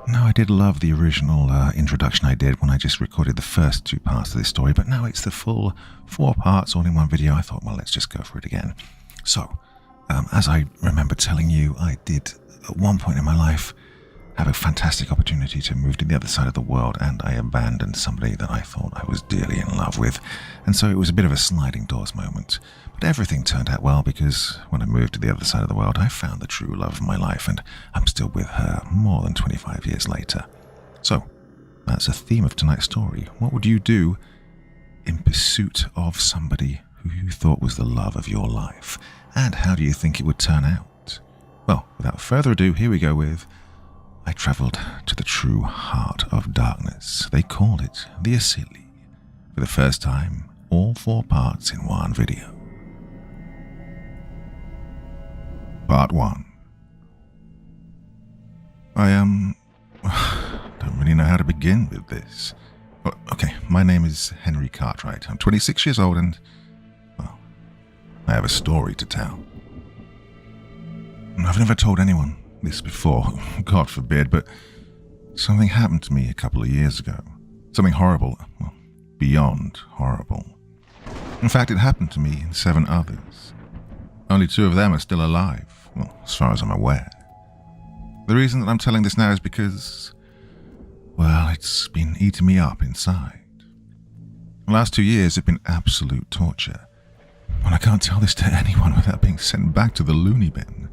No, I did love the original introduction I did when I just recorded the first 2 parts of this story, but now it's the full 4 parts all in one video. I thought, well, let's just go for it again. So, as I remember telling you, I did, at one point in my life, have a fantastic opportunity to move to the other side of the world, and I abandoned somebody that I thought I was dearly in love with, and so it was a bit of a sliding doors moment. But everything turned out well, because when I moved to the other side of the world, I found the true love of my life, and I'm still with her more than 25 years later. So, that's the theme of tonight's story. What would you do in pursuit of somebody who you thought was the love of your life? And how do you think it would turn out? Well, without further ado, here we go with I travelled to the true heart of darkness. They called it the Asili. For the first time, all 4 parts in one video. Part 1. I don't really know how to begin with this. Well, okay, my name is Henry Cartwright. I'm 26 years old and, well, I have a story to tell. I've never told anyone this before, God forbid, but something happened to me a couple of years ago. Something horrible, well, beyond horrible. In fact, it happened to me and 7 others. Only 2 of them are still alive, well, as far as I'm aware. The reason that I'm telling this now is because, well, it's been eating me up inside. The last 2 years have been absolute torture. And I can't tell this to anyone without being sent back to the loony bin.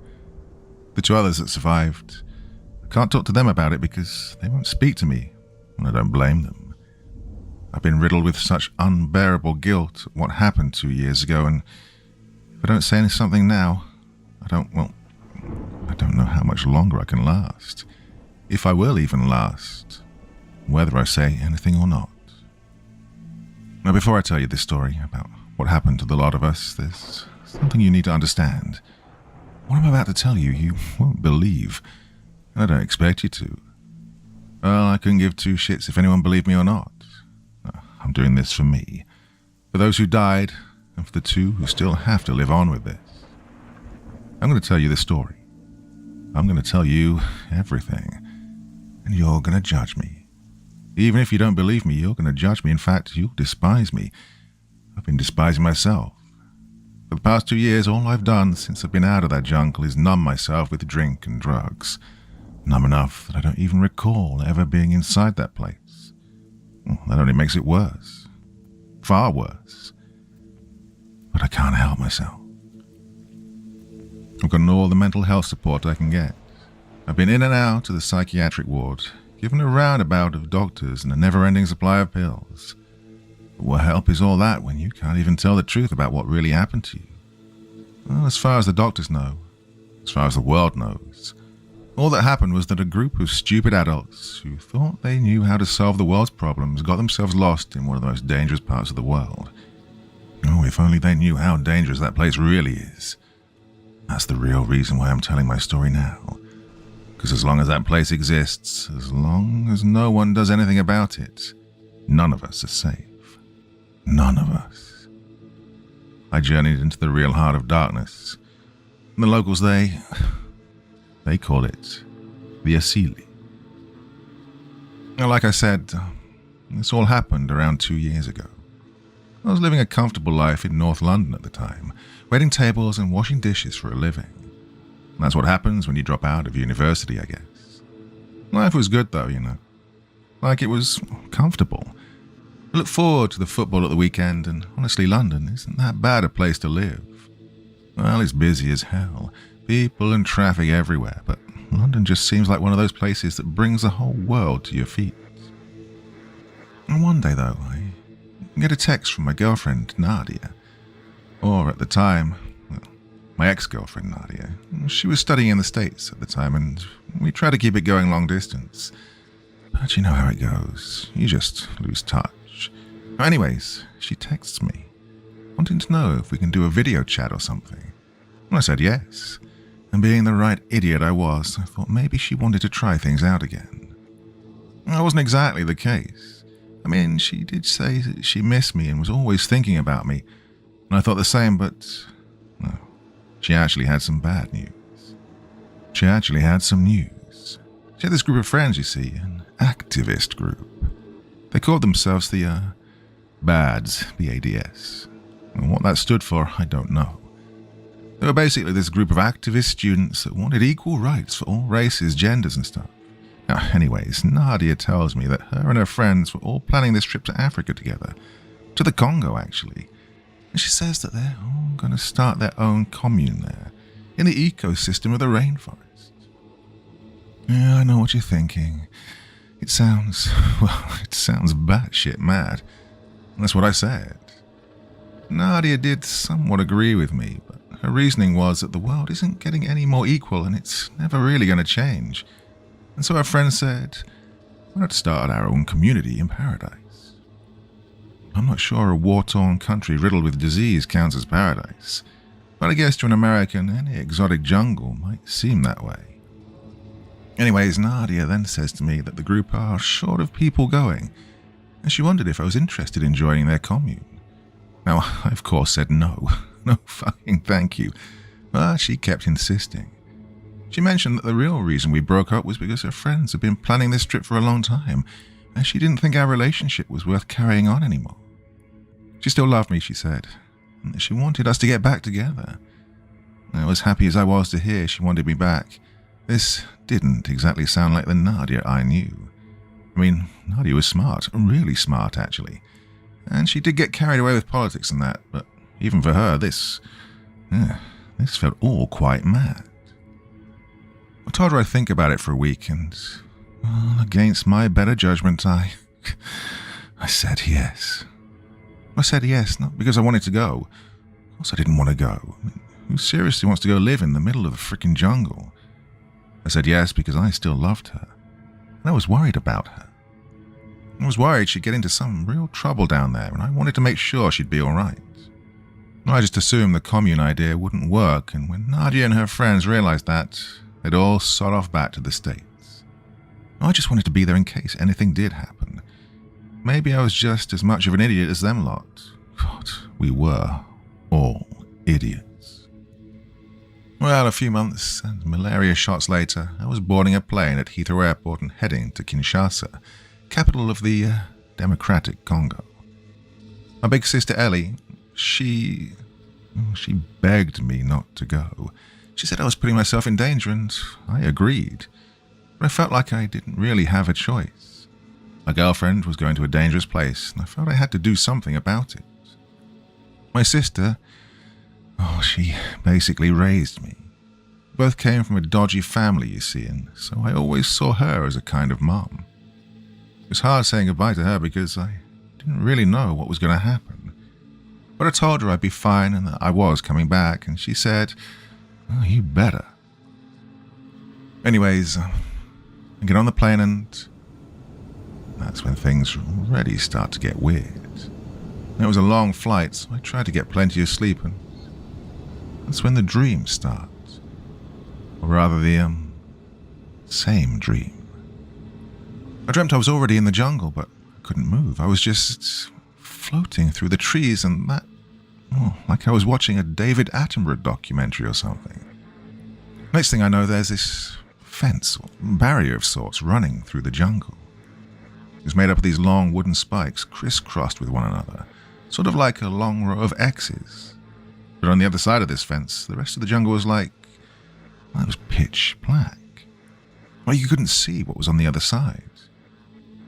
The 2 others that survived, I can't talk to them about it because they won't speak to me, and I don't blame them. I've been riddled with such unbearable guilt at what happened 2 years ago, and if I don't say something now, I don't know how much longer I can last. If I will even last, whether I say anything or not. Now, before I tell you this story about what happened to the lot of us, there's something you need to understand. What I'm about to tell you, you won't believe, and I don't expect you to. Well, I couldn't give 2 shits if anyone believed me or not. I'm doing this for me, for those who died, and for the 2 who still have to live on with this. I'm going to tell you this story. I'm going to tell you everything, and you're going to judge me. Even if you don't believe me, you're going to judge me. In fact, you'll despise me. I've been despising myself. For the past 2 years, all I've done since I've been out of that jungle is numb myself with drink and drugs. Numb enough that I don't even recall ever being inside that place. Well, that only makes it worse. Far worse. But I can't help myself. I've gotten all the mental health support I can get. I've been in and out of the psychiatric ward, given a roundabout of doctors and a never-ending supply of pills. But what help is all that when you can't even tell the truth about what really happened to you? Well, as far as the doctors know, as far as the world knows, all that happened was that a group of stupid adults who thought they knew how to solve the world's problems got themselves lost in one of the most dangerous parts of the world. Oh, if only they knew how dangerous that place really is. That's the real reason why I'm telling my story now. Because as long as that place exists, as long as no one does anything about it, none of us are safe. None of us. I journeyed into the real heart of darkness. And the locals, they call it the Asili. Now, like I said, this all happened around 2 years ago. I was living a comfortable life in North London at the time, waiting tables and washing dishes for a living. And that's what happens when you drop out of university, I guess. Life was good though, you know. Like, it was comfortable. I look forward to the football at the weekend, and honestly, London isn't that bad a place to live. Well, it's busy as hell. People and traffic everywhere, but London just seems like one of those places that brings the whole world to your feet. And one day, though, I get a text from my girlfriend, Naadia. Or at the time, well, my ex-girlfriend, Naadia. She was studying in the States at the time, and we tried to keep it going long distance. But you know how it goes. You just lose touch. Anyways, she texts me, wanting to know if we can do a video chat or something. And I said yes. And being the right idiot I was, I thought maybe she wanted to try things out again. That wasn't exactly the case. I mean, she did say that she missed me and was always thinking about me. And I thought the same, but no, she actually had some bad news. She actually had some news. She had this group of friends, you see, an activist group. They called themselves the, BADS, B-A-D-S. And what that stood for, I don't know. They were basically this group of activist students that wanted equal rights for all races, genders and stuff. Now, anyways, Naadia tells me that her and her friends were all planning this trip to Africa together. To the Congo, actually. And she says that they're all going to start their own commune there, in the ecosystem of the rainforest. Yeah, I know what you're thinking. It sounds batshit mad. That's what I said. Naadia did somewhat agree with me, but her reasoning was that the world isn't getting any more equal and it's never really going to change. And so her friend said, why not start our own community in paradise? I'm not sure a war-torn country riddled with disease counts as paradise, but I guess to an American, any exotic jungle might seem that way. Anyways, Naadia then says to me that the group are short of people going, and she wondered if I was interested in joining their commune. Now, I of course said no. No fucking thank you. But she kept insisting. She mentioned that the real reason we broke up was because her friends had been planning this trip for a long time, and she didn't think our relationship was worth carrying on anymore. She still loved me, she said, and that she wanted us to get back together. Now, as happy as I was to hear she wanted me back, this didn't exactly sound like the Naadia I knew. I mean, Naadia was smart, really smart actually, and she did get carried away with politics and that, but even for her, this felt all quite mad. I told her I'd think about it for a week, and, well, against my better judgment, I said yes. I said yes, not because I wanted to go. Of course I didn't want to go. I mean, who seriously wants to go live in the middle of the frickin' jungle? I said yes because I still loved her, and I was worried about her. I was worried she'd get into some real trouble down there, and I wanted to make sure she'd be all right. I just assumed the commune idea wouldn't work, and when Naadia and her friends realized that, they'd all sod off back to the States. I just wanted to be there in case anything did happen. Maybe I was just as much of an idiot as them lot. God, we were all idiots. Well, a few months and malaria shots later, I was boarding a plane at Heathrow Airport and heading to Kinshasa, capital of the Democratic Congo. My big sister Ellie, she begged me not to go. She said I was putting myself in danger, and I agreed. But I felt like I didn't really have a choice. My girlfriend was going to a dangerous place, and I felt I had to do something about it. My sister, she basically raised me. We both came from a dodgy family, you see, and so I always saw her as a kind of mom. It was hard saying goodbye to her because I didn't really know what was going to happen. But I told her I'd be fine and that I was coming back, and she said, "Oh, you better." Anyways, I get on the plane, and that's when things really start to get weird. It was a long flight, so I tried to get plenty of sleep, and that's when the dreams start. Or rather, the, same dream. I dreamt I was already in the jungle, but I couldn't move. I was just floating through the trees, and that, like I was watching a David Attenborough documentary or something. Next thing I know, there's this fence or barrier of sorts running through the jungle. It was made up of these long wooden spikes crisscrossed with one another, sort of like a long row of X's. But on the other side of this fence, the rest of the jungle was it was pitch black. Well, you couldn't see what was on the other side.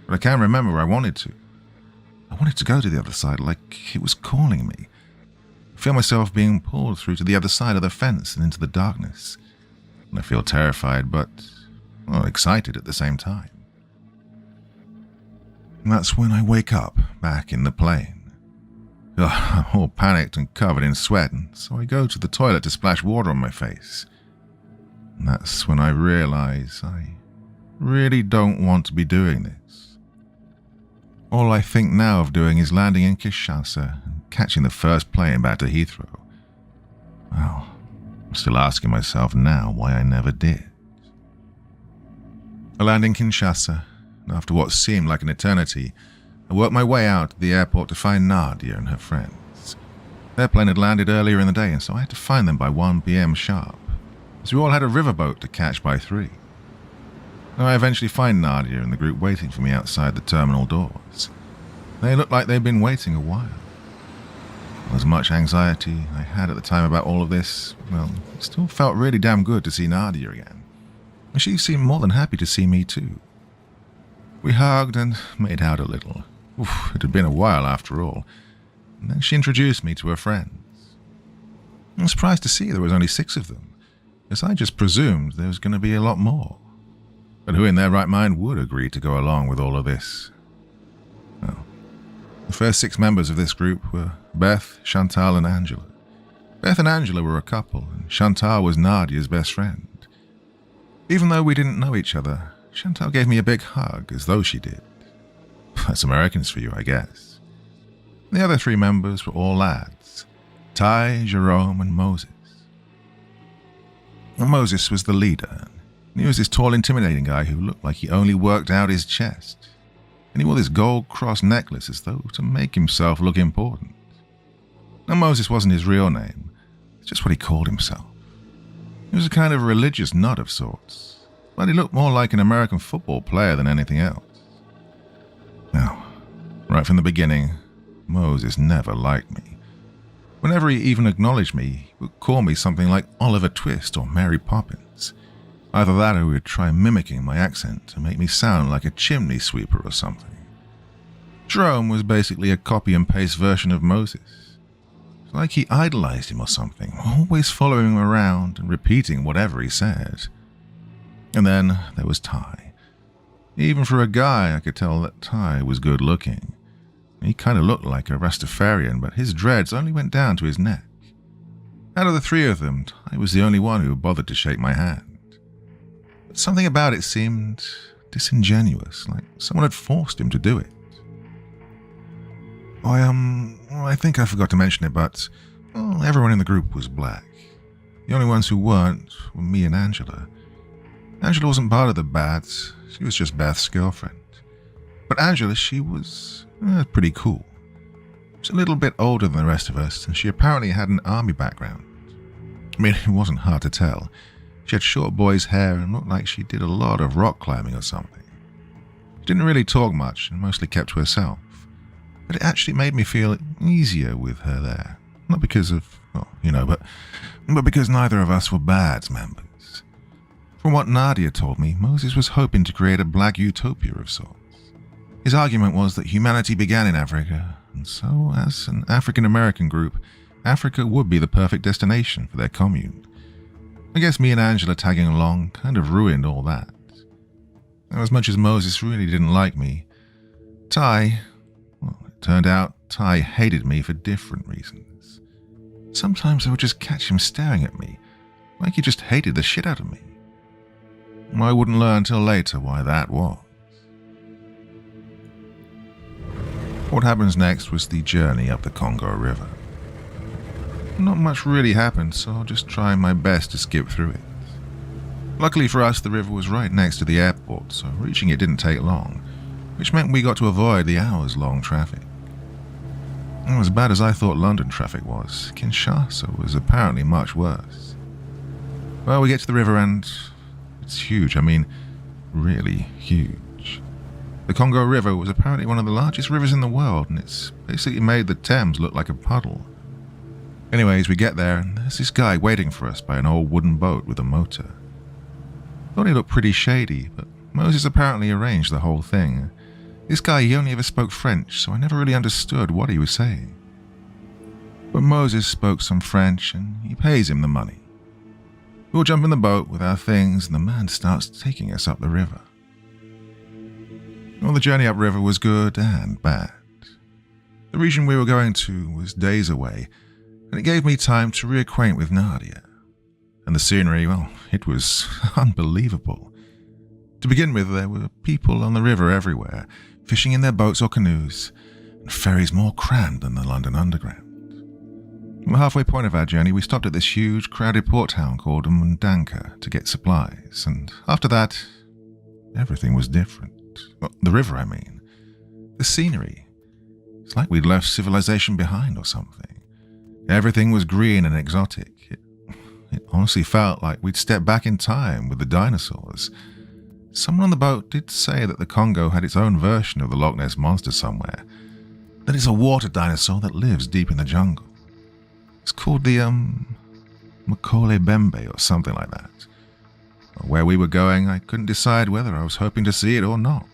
But I can remember where I wanted to. I wanted to go to the other side, like it was calling me. I feel myself being pulled through to the other side of the fence and into the darkness. And I feel terrified, but, excited at the same time. And that's when I wake up, back in the plane. I'm all panicked and covered in sweat, and so I go to the toilet to splash water on my face. And that's when I realize I really don't want to be doing this. All I think now of doing is landing in Kinshasa and catching the first plane back to Heathrow. Well, I'm still asking myself now why I never did. I land in Kinshasa, and after what seemed like an eternity, I worked my way out to the airport to find Naadia and her friends. Their plane had landed earlier in the day, and so I had to find them by 1 p.m. sharp, as we all had a riverboat to catch by 3. I eventually find Naadia and the group waiting for me outside the terminal doors. They look like they've been waiting a while. As much anxiety I had at the time about all of this, well, it still felt really damn good to see Naadia again. And she seemed more than happy to see me too. We hugged and made out a little. Oof, it had been a while after all. And then she introduced me to her friends. I was surprised to see there was only 6 of them, as I just presumed there was going to be a lot more. But who in their right mind would agree to go along with all of this? Well, the first 6 members of this group were Beth, Chantal, and Angela. Beth and Angela were a couple, and Chantal was Nadia's best friend. Even though we didn't know each other, Chantal gave me a big hug, as though she did. That's Americans for you, I guess. The other 3 members were all lads: Ty, Jerome, and Moses. Well, Moses was the leader. He was this tall, intimidating guy who looked like he only worked out his chest. And he wore this gold cross necklace as though to make himself look important. Now, Moses wasn't his real name. It's just what he called himself. He was a kind of religious nut of sorts, but he looked more like an American football player than anything else. Now, right from the beginning, Moses never liked me. Whenever he even acknowledged me, he would call me something like Oliver Twist or Mary Poppins. Either that or he would try mimicking my accent to make me sound like a chimney sweeper or something. Jerome was basically a copy and paste version of Moses. It's like he idolized him or something, always following him around and repeating whatever he said. And then there was Ty. Even for a guy, I could tell that Ty was good looking. He kind of looked like a Rastafarian, but his dreads only went down to his neck. Out of the 3 of them, Ty was the only one who bothered to shake my hand. But something about it seemed disingenuous, like someone had forced him to do it. I think I forgot to mention it, but everyone in the group was black. The only ones who weren't were me and Angela. Angela wasn't part of the Bats, she was just Beth's girlfriend. But Angela, she was pretty cool. She was a little bit older than the rest of us, and she apparently had an army background. I mean, it wasn't hard to tell. She had short boy's hair and looked like she did a lot of rock climbing or something. She didn't really talk much and mostly kept to herself. But it actually made me feel easier with her there. Not because of, but because neither of us were Bads members. From what Naadia told me, Moses was hoping to create a black utopia of sorts. His argument was that humanity began in Africa, and so, as an African-American group, Africa would be the perfect destination for their commune. I guess me and Angela tagging along kind of ruined all that. Now, as much as Moses really didn't like me, Ty, it turned out Ty hated me for different reasons. Sometimes I would just catch him staring at me, like he just hated the shit out of me. I wouldn't learn till later why that was. What happens next was the journey up the Congo River. Not much really happened, so I'll just try my best to skip through it. Luckily for us, the river was right next to the airport, so reaching it didn't take long, which meant we got to avoid the hours-long traffic. As bad as I thought London traffic was, Kinshasa was apparently much worse. Well, we get to the river and it's huge. I mean, really huge. The Congo River was apparently one of the largest rivers in the world, and it's basically made the Thames look like a puddle. Anyways, we get there, and there's this guy waiting for us by an old wooden boat with a motor. Thought he looked pretty shady, but Moses apparently arranged the whole thing. This guy, he only ever spoke French, so I never really understood what he was saying. But Moses spoke some French, and he pays him the money. We'll jump in the boat with our things, and the man starts taking us up the river. Well, the journey upriver was good and bad. The region we were going to was days away, and it gave me time to reacquaint with Naadia. And the scenery, well, it was unbelievable. To begin with, there were people on the river everywhere, fishing in their boats or canoes, and ferries more crammed than the London Underground. On the halfway point of our journey, we stopped at this huge, crowded port town called Mundanka to get supplies, and after that, everything was different. Well, the river, I mean. The scenery. It's like we'd left civilization behind or something. Everything was green and exotic. It honestly felt like we'd stepped back in time with the dinosaurs. Someone on the boat did say that the Congo had its own version of the Loch Ness Monster somewhere. That it's a water dinosaur that lives deep in the jungle. It's called the, Makole Bembe or something like that. Where we were going, I couldn't decide whether I was hoping to see it or not.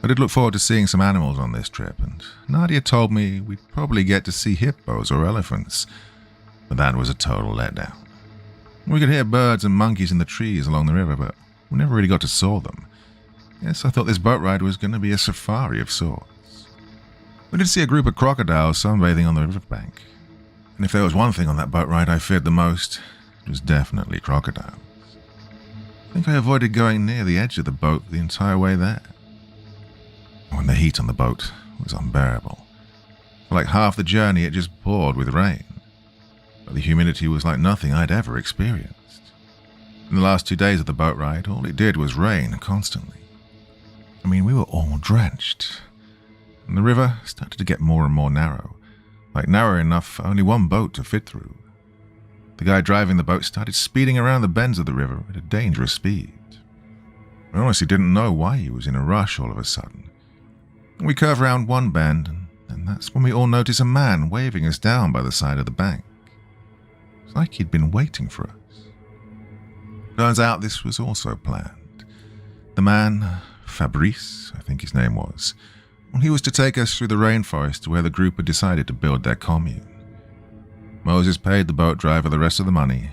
I did look forward to seeing some animals on this trip, and Naadia told me we'd probably get to see hippos or elephants, but that was a total letdown. We could hear birds and monkeys in the trees along the river, but we never really got to saw them. Yes, I thought this boat ride was going to be a safari of sorts. We did see a group of crocodiles sunbathing on the riverbank, and if there was one thing on that boat ride I feared the most, it was definitely crocodiles. I think I avoided going near the edge of the boat the entire way there. When the heat on the boat was unbearable. For like half the journey it just poured with rain. But the humidity was like nothing I'd ever experienced. In the last 2 days of the boat ride, all it did was rain constantly. I mean, we were all drenched. And the river started to get more and more narrow. Like narrow enough for only one boat to fit through. The guy driving the boat started speeding around the bends of the river at a dangerous speed. I honestly didn't know why he was in a rush all of a sudden. We curve around one bend, and that's when we all notice a man waving us down by the side of the bank. It's like he'd been waiting for us. Turns out this was also planned. The man, Fabrice, I think his name was, he was to take us through the rainforest to where the group had decided to build their commune. Moses paid the boat driver the rest of the money,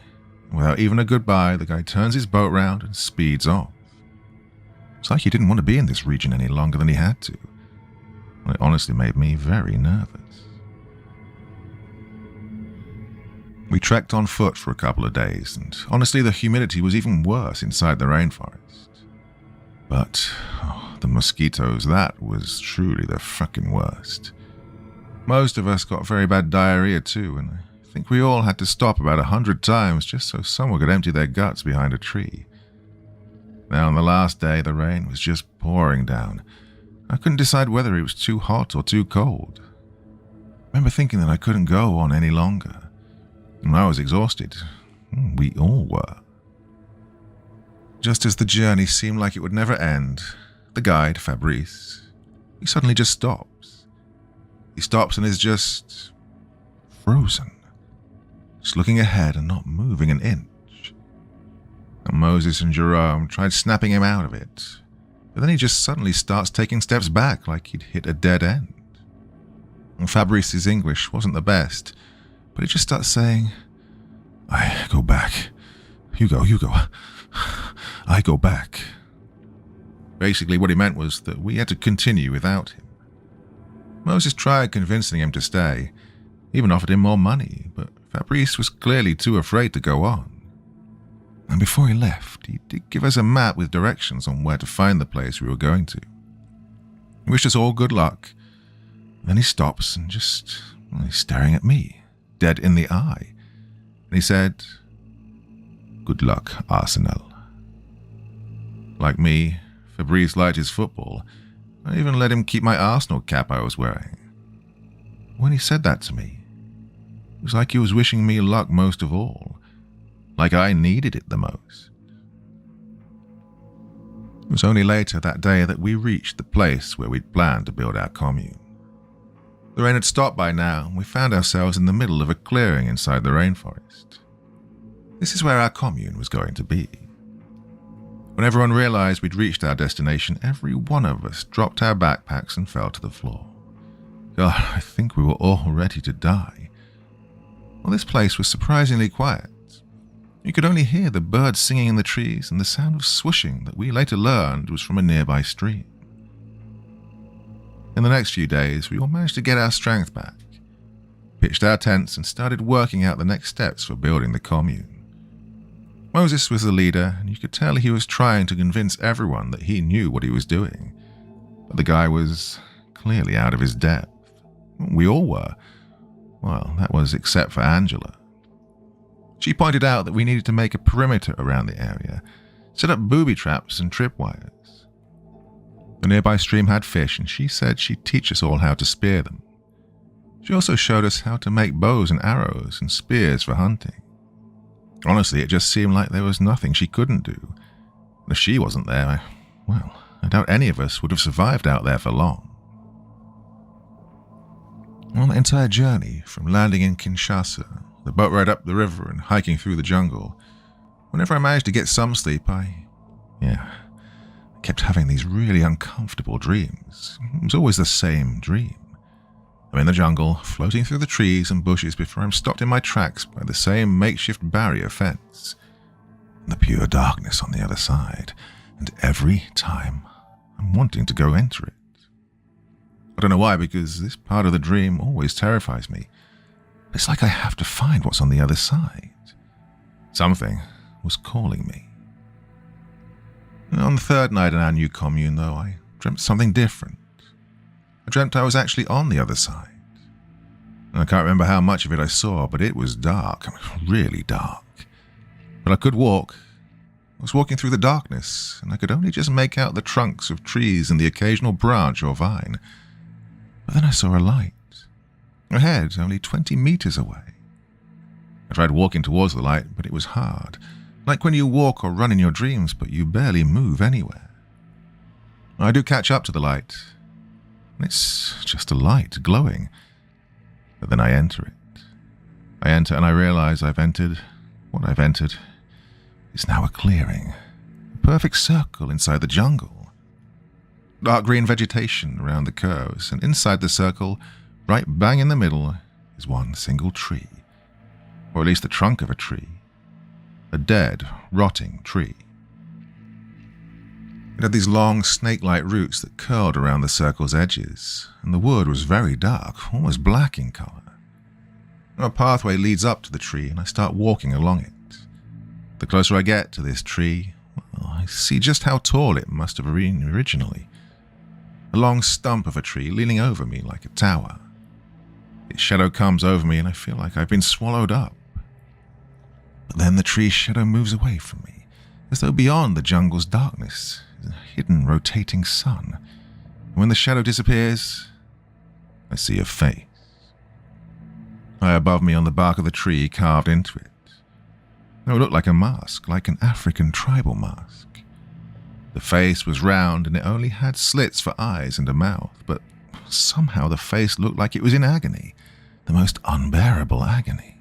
and without even a goodbye, the guy turns his boat round and speeds off. It's like he didn't want to be in this region any longer than he had to. It honestly made me very nervous. We trekked on foot for a couple of days, and honestly the humidity was even worse inside the rainforest. But the mosquitoes, that was truly the fucking worst. Most of us got very bad diarrhea too, and I think we all had to stop about 100 times just so someone could empty their guts behind a tree. Now on the last day the rain was just pouring down. I couldn't decide whether it was too hot or too cold. I remember thinking that I couldn't go on any longer. And I was exhausted. We all were. Just as the journey seemed like it would never end, the guide, Fabrice, he suddenly just stops. He stops and is just frozen. Just looking ahead and not moving an inch. And Moses and Jerome tried snapping him out of it. But then he just suddenly starts taking steps back like he'd hit a dead end. And Fabrice's English wasn't the best, but he just starts saying, "I go back. You go. I go back." Basically what he meant was that we had to continue without him. Moses tried convincing him to stay, even offered him more money, but Fabrice was clearly too afraid to go on. And before he left, he did give us a map with directions on where to find the place we were going to. He wished us all good luck. Then he stops and he's staring at me, dead in the eye. And he said, "Good luck, Arsenal." Like me, Fabrice liked his football. I even let him keep my Arsenal cap I was wearing. When he said that to me, it was like he was wishing me luck most of all. Like I needed it the most. It was only later that day that we reached the place where we'd planned to build our commune. The rain had stopped by now, and we found ourselves in the middle of a clearing inside the rainforest. This is where our commune was going to be. When everyone realized we'd reached our destination, every one of us dropped our backpacks and fell to the floor. God, I think we were all ready to die. Well, this place was surprisingly quiet. You could only hear the birds singing in the trees and the sound of swooshing that we later learned was from a nearby stream. In the next few days, we all managed to get our strength back, pitched our tents and started working out the next steps for building the commune. Moses was the leader, and you could tell he was trying to convince everyone that he knew what he was doing. But the guy was clearly out of his depth. We all were. Well, that was except for Angela. She pointed out that we needed to make a perimeter around the area, set up booby traps and tripwires. The nearby stream had fish, and she said she'd teach us all how to spear them. She also showed us how to make bows and arrows and spears for hunting. Honestly, it just seemed like there was nothing she couldn't do. If she wasn't there, I doubt any of us would have survived out there for long. On the entire journey, from landing in Kinshasa, the boat ride up the river and hiking through the jungle, whenever I managed to get some sleep, I kept having these really uncomfortable dreams. It was always the same dream. I'm in the jungle, floating through the trees and bushes before I'm stopped in my tracks by the same makeshift barrier fence. And the pure darkness on the other side, and every time I'm wanting to go enter it. I don't know why, because this part of the dream always terrifies me. It's like I have to find what's on the other side. Something was calling me. On the third night in our new commune, though, I dreamt something different. I dreamt I was actually on the other side. And I can't remember how much of it I saw, but it was dark, really dark. But I could walk. I was walking through the darkness, and I could only just make out the trunks of trees and the occasional branch or vine. But then I saw a light. Ahead, only 20 meters away. I tried walking towards the light, but it was hard. Like when you walk or run in your dreams, but you barely move anywhere. I do catch up to the light. It's just a light, glowing. But then I enter it. I enter and I realize I've entered what I've entered. It's now a clearing. A perfect circle inside the jungle. Dark green vegetation around the curves, and inside the circle, right bang in the middle, is one single tree. Or at least the trunk of a tree. A dead, rotting tree. It had these long, snake-like roots that curled around the circle's edges, and the wood was very dark, almost black in color. A pathway leads up to the tree, and I start walking along it. The closer I get to this tree, I see just how tall it must have been originally. A long stump of a tree leaning over me like a tower. Its shadow comes over me, and I feel like I've been swallowed up. But then the tree's shadow moves away from me, as though beyond the jungle's darkness is a hidden rotating sun. And when the shadow disappears, I see a face. High above me on the bark of the tree, carved into it. It looked like a mask, like an African tribal mask. The face was round and it only had slits for eyes and a mouth, but somehow the face looked like it was in agony, the most unbearable agony.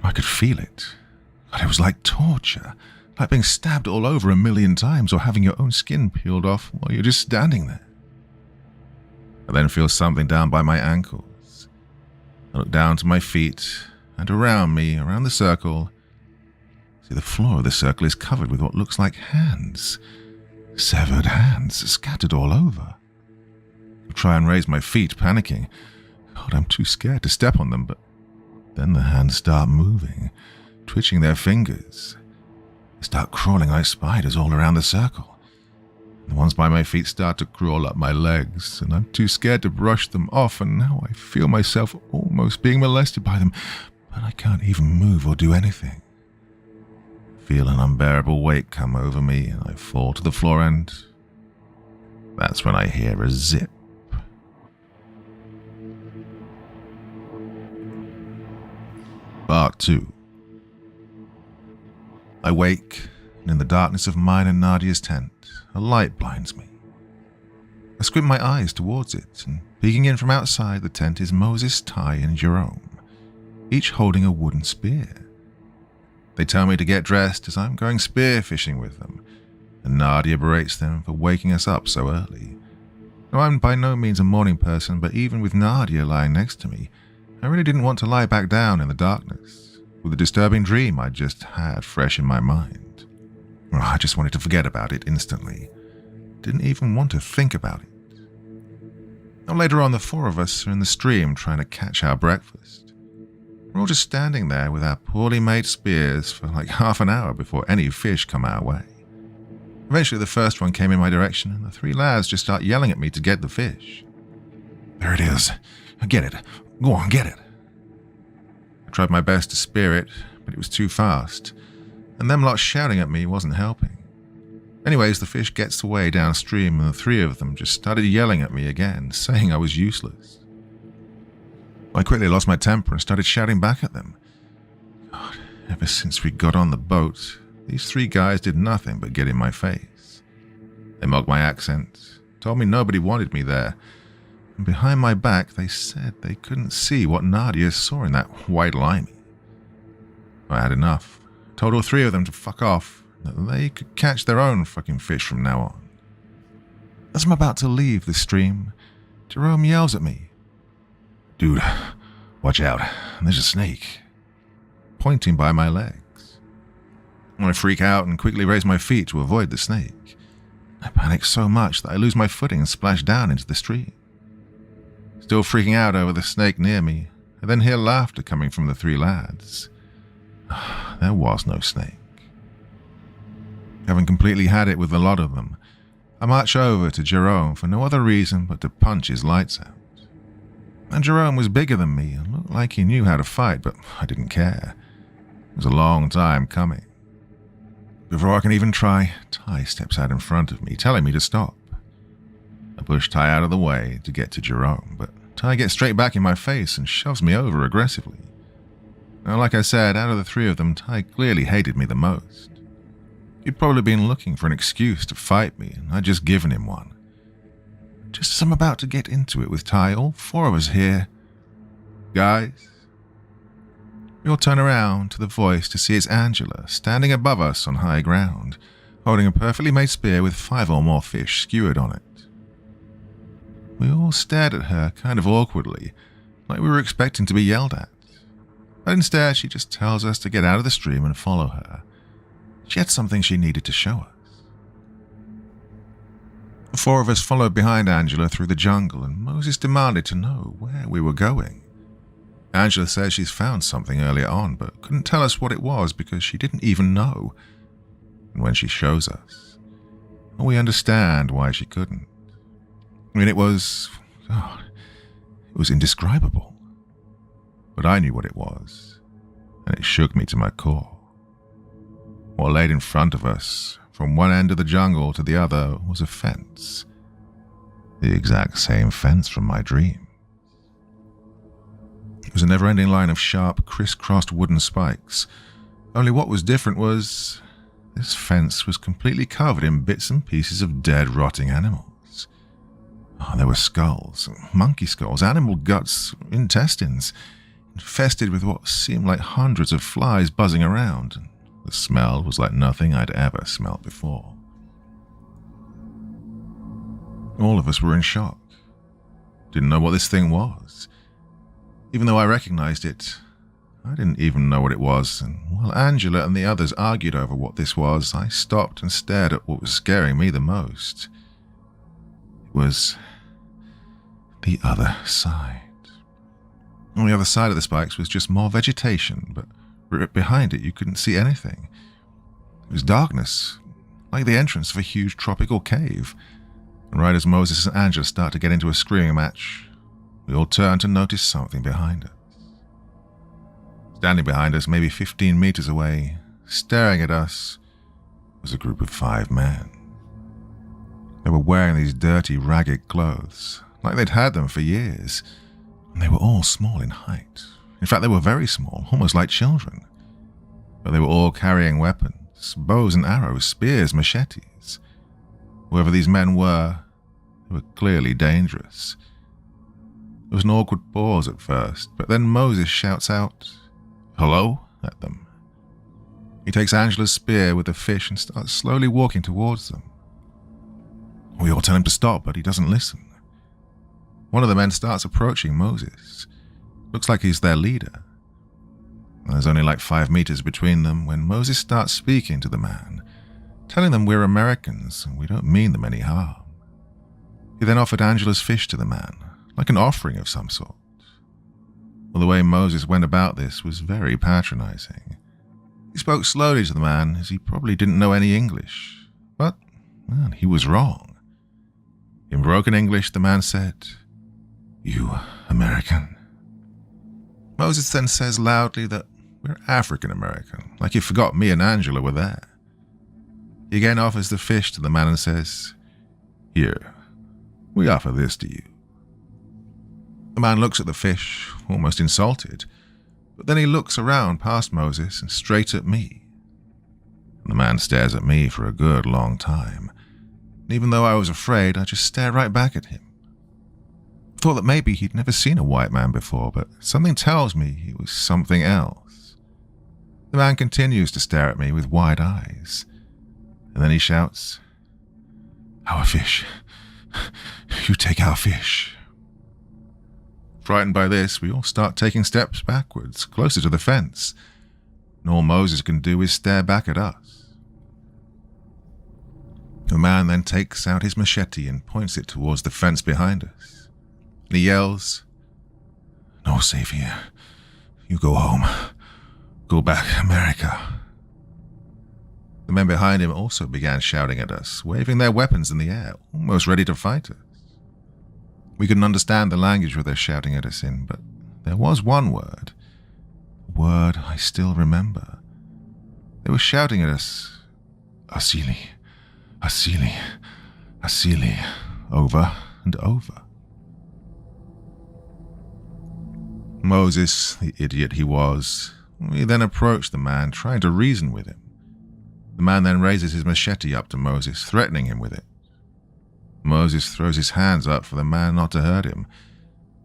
I could feel it, but it was like torture, like being stabbed all over 1,000,000 times or having your own skin peeled off while you're just standing there. I then feel something down by my ankles. I look down to my feet, and around me, around the circle, see the floor of the circle is covered with what looks like hands. Severed hands scattered all over. I try and raise my feet, panicking. God, I'm too scared to step on them, but then the hands start moving, twitching their fingers. They start crawling like spiders all around the circle. The ones by my feet start to crawl up my legs, and I'm too scared to brush them off, and now I feel myself almost being molested by them, but I can't even move or do anything. I feel an unbearable weight come over me, and I fall to the floor, and that's when I hear a zip. Part 2. I wake, and in the darkness of mine and Naadia's tent, a light blinds me. I squint my eyes towards it, and peeking in from outside the tent is Moses, Ty, and Jerome, each holding a wooden spear. They tell me to get dressed as I'm going spear fishing with them, and Naadia berates them for waking us up so early. Now, I'm by no means a morning person, but even with Naadia lying next to me, I really didn't want to lie back down in the darkness, with the disturbing dream I'd just had fresh in my mind. I just wanted to forget about it instantly. Didn't even want to think about it. Now later on, the four of us are in the stream trying to catch our breakfast. We're all just standing there with our poorly made spears for like half an hour before any fish come our way. Eventually the first one came in my direction, and the three lads just start yelling at me to get the fish. There it is. Get it. Go on, get it. I tried my best to spear it, but it was too fast, and them lot shouting at me wasn't helping. Anyways, the fish gets away downstream, and the three of them just started yelling at me again, saying I was useless. I quickly lost my temper and started shouting back at them. God, ever since we got on the boat, these 3 guys did nothing but get in my face. They mocked my accent, told me nobody wanted me there, and behind my back they said they couldn't see what Naadia saw in that white limey. I had enough. Told all 3 of them to fuck off, that they could catch their own fucking fish from now on. As I'm about to leave the stream, Jerome yells at me. "Dude, watch out, there's a snake," pointing by my legs. I freak out and quickly raise my feet to avoid the snake. I panic so much that I lose my footing and splash down into the stream. Still freaking out over the snake near me, I then hear laughter coming from the 3 lads. There was no snake. Having completely had it with a lot of them, I march over to Jerome for no other reason but to punch his lights out. And Jerome was bigger than me and looked like he knew how to fight, but I didn't care. It was a long time coming. Before I can even try, Ty steps out in front of me, telling me to stop. I push Ty out of the way to get to Jerome, but Ty gets straight back in my face and shoves me over aggressively. Now, like I said, out of the 3 of them, Ty clearly hated me the most. He'd probably been looking for an excuse to fight me, and I'd just given him one. Just as I'm about to get into it with Ty, all 4 of us hear, "Guys." We all turn around to the voice to see it's Angela, standing above us on high ground, holding a perfectly made spear with 5 or more fish skewered on it. We all stared at her kind of awkwardly, like we were expecting to be yelled at. But instead, she just tells us to get out of the stream and follow her. She had something she needed to show us. The 4 of us followed behind Angela through the jungle, and Moses demanded to know where we were going. Angela says she's found something earlier on, but couldn't tell us what it was because she didn't even know. And when she shows us, we understand why she couldn't. I mean, it was indescribable. But I knew what it was, and it shook me to my core. What laid in front of us, from one end of the jungle to the other, was a fence. The exact same fence from my dream. It was a never-ending line of sharp, criss-crossed wooden spikes. Only what was different was this fence was completely covered in bits and pieces of dead, rotting animals. There were skulls, monkey skulls, animal guts, intestines, infested with what seemed like hundreds of flies buzzing around, and the smell was like nothing I'd ever smelled before. All of us were in shock. Didn't know what this thing was. Even though I recognized it, I didn't even know what it was, and while Angela and the others argued over what this was, I stopped and stared at what was scaring me the most. It was the other side. On the other side of the spikes was just more vegetation, but behind it you couldn't see anything. It was darkness, like the entrance of a huge tropical cave. And right as Moses and Angela start to get into a screaming match, we all turn to notice something behind us. Standing behind us, maybe 15 meters away, staring at us, was a group of 5 men. They were wearing these dirty, ragged clothes, like they'd had them for years. And they were all small in height. In fact, they were very small, almost like children. But they were all carrying weapons, bows and arrows, spears, machetes. Whoever these men were, they were clearly dangerous. There was an awkward pause at first, but then Moses shouts out, "Hello?" at them. He takes Angela's spear with the fish and starts slowly walking towards them. We all tell him to stop, but he doesn't listen. One of the men starts approaching Moses. Looks like he's their leader. There's only like 5 meters between them when Moses starts speaking to the man, telling them we're Americans and we don't mean them any harm. He then offered Angela's fish to the man, like an offering of some sort. Well, the way Moses went about this was very patronizing. He spoke slowly to the man as he probably didn't know any English, but well, he was wrong. In broken English, the man said, "You American?" Moses then says loudly that we're African American, like he forgot me and Angela were there. He again offers the fish to the man and says, "Here, we offer this to you." The man looks at the fish, almost insulted, but then he looks around past Moses and straight at me. The man stares at me for a good long time. And even though I was afraid, I just stared right back at him. I thought that maybe he'd never seen a white man before, but something tells me he was something else. The man continues to stare at me with wide eyes. And then he shouts, "Our fish. You take our fish." Frightened by this, we all start taking steps backwards, closer to the fence. And all Moses can do is stare back at us. The man then takes out his machete and points it towards the fence behind us. And he yells, "No safe here. You go home. Go back, America." The men behind him also began shouting at us, waving their weapons in the air, almost ready to fight us. We couldn't understand the language they were shouting at us in, but there was one word, a word I still remember. They were shouting at us, "Asili, Asili, Asili," over and over. Moses, the idiot he was, he then approached the man, trying to reason with him. The man then raises his machete up to Moses, threatening him with it. Moses throws his hands up for the man not to hurt him,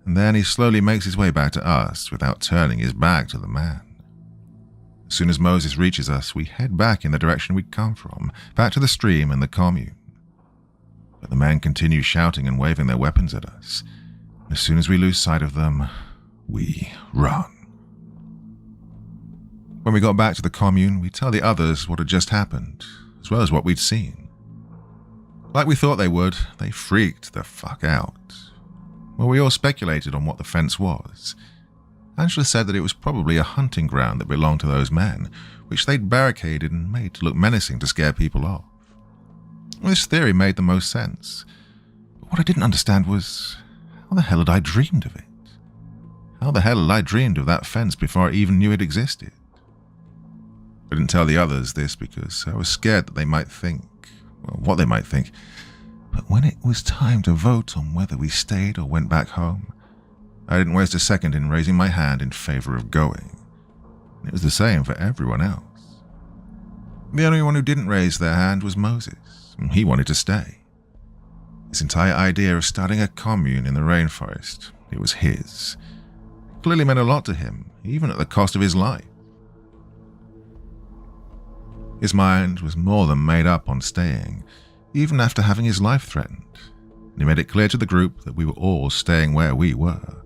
and then he slowly makes his way back to us without turning his back to the man. As soon as Moses reaches us, we head back in the direction we'd come from, back to the stream and the commune. But the men continue shouting and waving their weapons at us. And as soon as we lose sight of them, we run. When we got back to the commune, we tell the others what had just happened, as well as what we'd seen. Like we thought they would, they freaked the fuck out. Well, we all speculated on what the fence was. Angela said that it was probably a hunting ground that belonged to those men, which they'd barricaded and made to look menacing to scare people off. This theory made the most sense. But what I didn't understand was, how the hell had I dreamed of it? How the hell had I dreamed of that fence before I even knew it existed? I didn't tell the others this because I was scared that they might think, well, what they might think. But when it was time to vote on whether we stayed or went back home, I didn't waste a second in raising my hand in favor of going. It was the same for everyone else. The only one who didn't raise their hand was Moses. He wanted to stay. This entire idea of starting a commune in the rainforest, it was his. It clearly meant a lot to him, even at the cost of his life. His mind was more than made up on staying, even after having his life threatened. And he made it clear to the group that we were all staying where we were.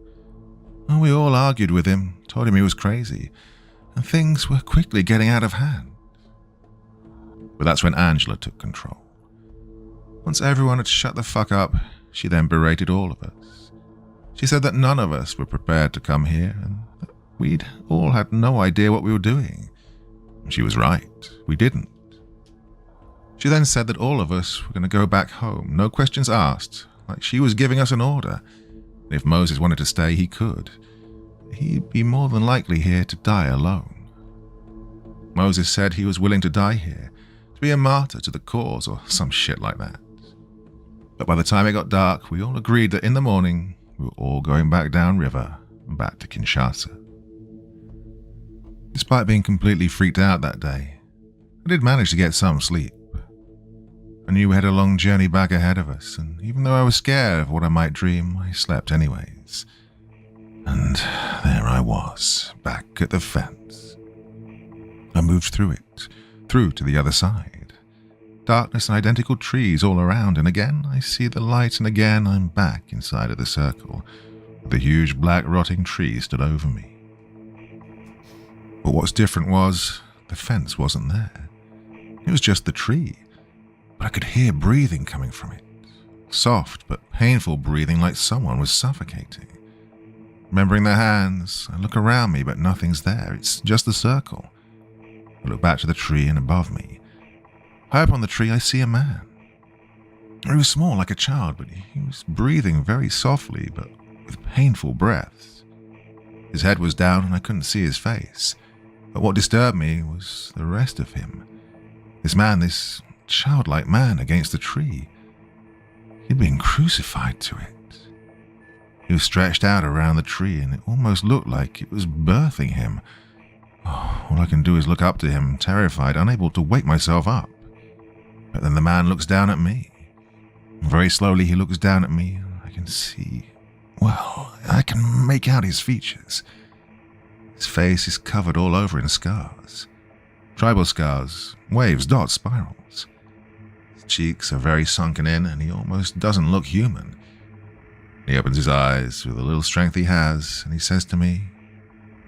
And we all argued with him, told him he was crazy, and things were quickly getting out of hand. But that's when Angela took control. Once everyone had shut the fuck up, she then berated all of us. She said that none of us were prepared to come here, and that we'd all had no idea what we were doing. She was right. We didn't. She then said that all of us were going to go back home, no questions asked, like she was giving us an order. And if Moses wanted to stay, he could. He'd be more than likely here to die alone. Moses said he was willing to die here, to be a martyr to the cause or some shit like that. But by the time it got dark, we all agreed that in the morning, we were all going back downriver and back to Kinshasa. Despite being completely freaked out that day, I did manage to get some sleep. I knew we had a long journey back ahead of us, and even though I was scared of what I might dream, I slept anyways. And there I was, back at the fence. I moved through it, through to the other side. Darkness and identical trees all around, and again I see the light, and again I'm back inside of the circle, with the huge black rotting tree stood over me. But what's different was, the fence wasn't there. It was just the tree, but I could hear breathing coming from it. Soft but painful breathing like someone was suffocating. Remembering their hands, I look around me but nothing's there, it's just the circle. I look back to the tree and above me. High up on the tree I see a man. He was small like a child, but he was breathing very softly but with painful breaths. His head was down and I couldn't see his face. But what disturbed me was the rest of him. This man, this childlike man against the tree. He'd been crucified to it. He was stretched out around the tree and it almost looked like it was birthing him. Oh, all I can do is look up to him, terrified, unable to wake myself up. But then the man looks down at me. Very slowly he looks down at me. I can see... Well, I can make out his features. His face is covered all over in scars. Tribal scars, waves, dots, spirals. His cheeks are very sunken in, and he almost doesn't look human. He opens his eyes with the little strength he has, and he says to me,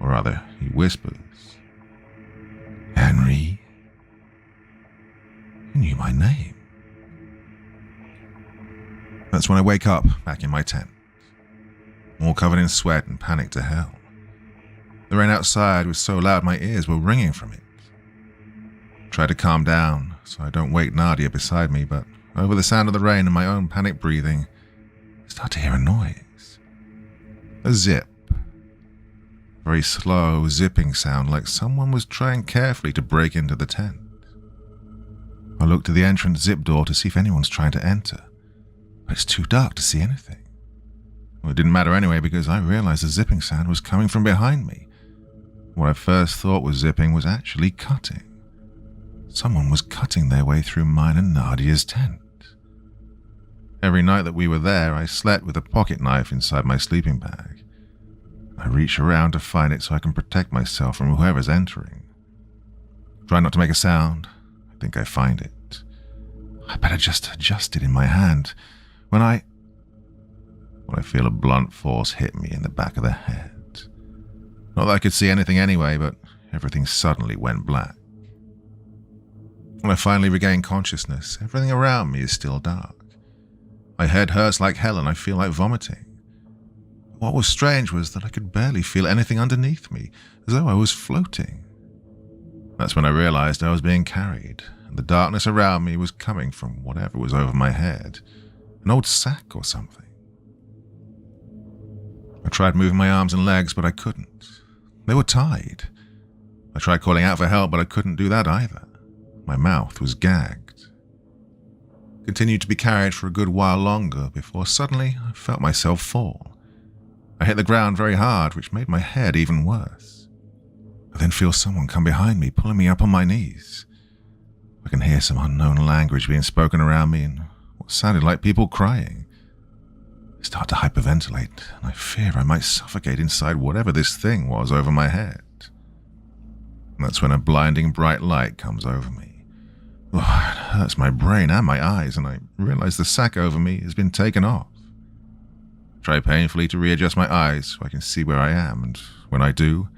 or rather, he whispers, "Henry." He knew my name. That's when I wake up back in my tent, all covered in sweat and panic to hell. The rain outside was so loud my ears were ringing from it. I tried to calm down so I don't wake Naadia beside me, but over the sound of the rain and my own panic breathing, I start to hear a noise. A zip. A very slow, zipping sound like someone was trying carefully to break into the tent. I look to the entrance zip door to see if anyone's trying to enter, but it's too dark to see anything. Well, it didn't matter anyway because I realized the zipping sound was coming from behind me. What I first thought was zipping was actually cutting. Someone was cutting their way through mine and Naadia's tent. Every night that we were there, I slept with a pocket knife inside my sleeping bag. I reach around to find it so I can protect myself from whoever's entering. Try not to make a sound. I think I find it. I better just adjust it in my hand when I feel a blunt force hit me in the back of the head. Not that I could see anything anyway, but everything suddenly went black. When I finally regain consciousness, everything around me is still dark. My head hurts like hell and I feel like vomiting. What was strange was that I could barely feel anything underneath me, as though I was floating. That's when I realized I was being carried, and the darkness around me was coming from whatever was over my head, an old sack or something. I tried moving my arms and legs, but I couldn't. They were tied. I tried calling out for help, but I couldn't do that either. My mouth was gagged. I continued to be carried for a good while longer before suddenly I felt myself fall. I hit the ground very hard, which made my head even worse. I then feel someone come behind me, pulling me up on my knees. I can hear some unknown language being spoken around me and what sounded like people crying. I start to hyperventilate, and I fear I might suffocate inside whatever this thing was over my head. And that's when a blinding bright light comes over me. Oh, it hurts my brain and my eyes, and I realize the sack over me has been taken off. I try painfully to readjust my eyes so I can see where I am, and when I do,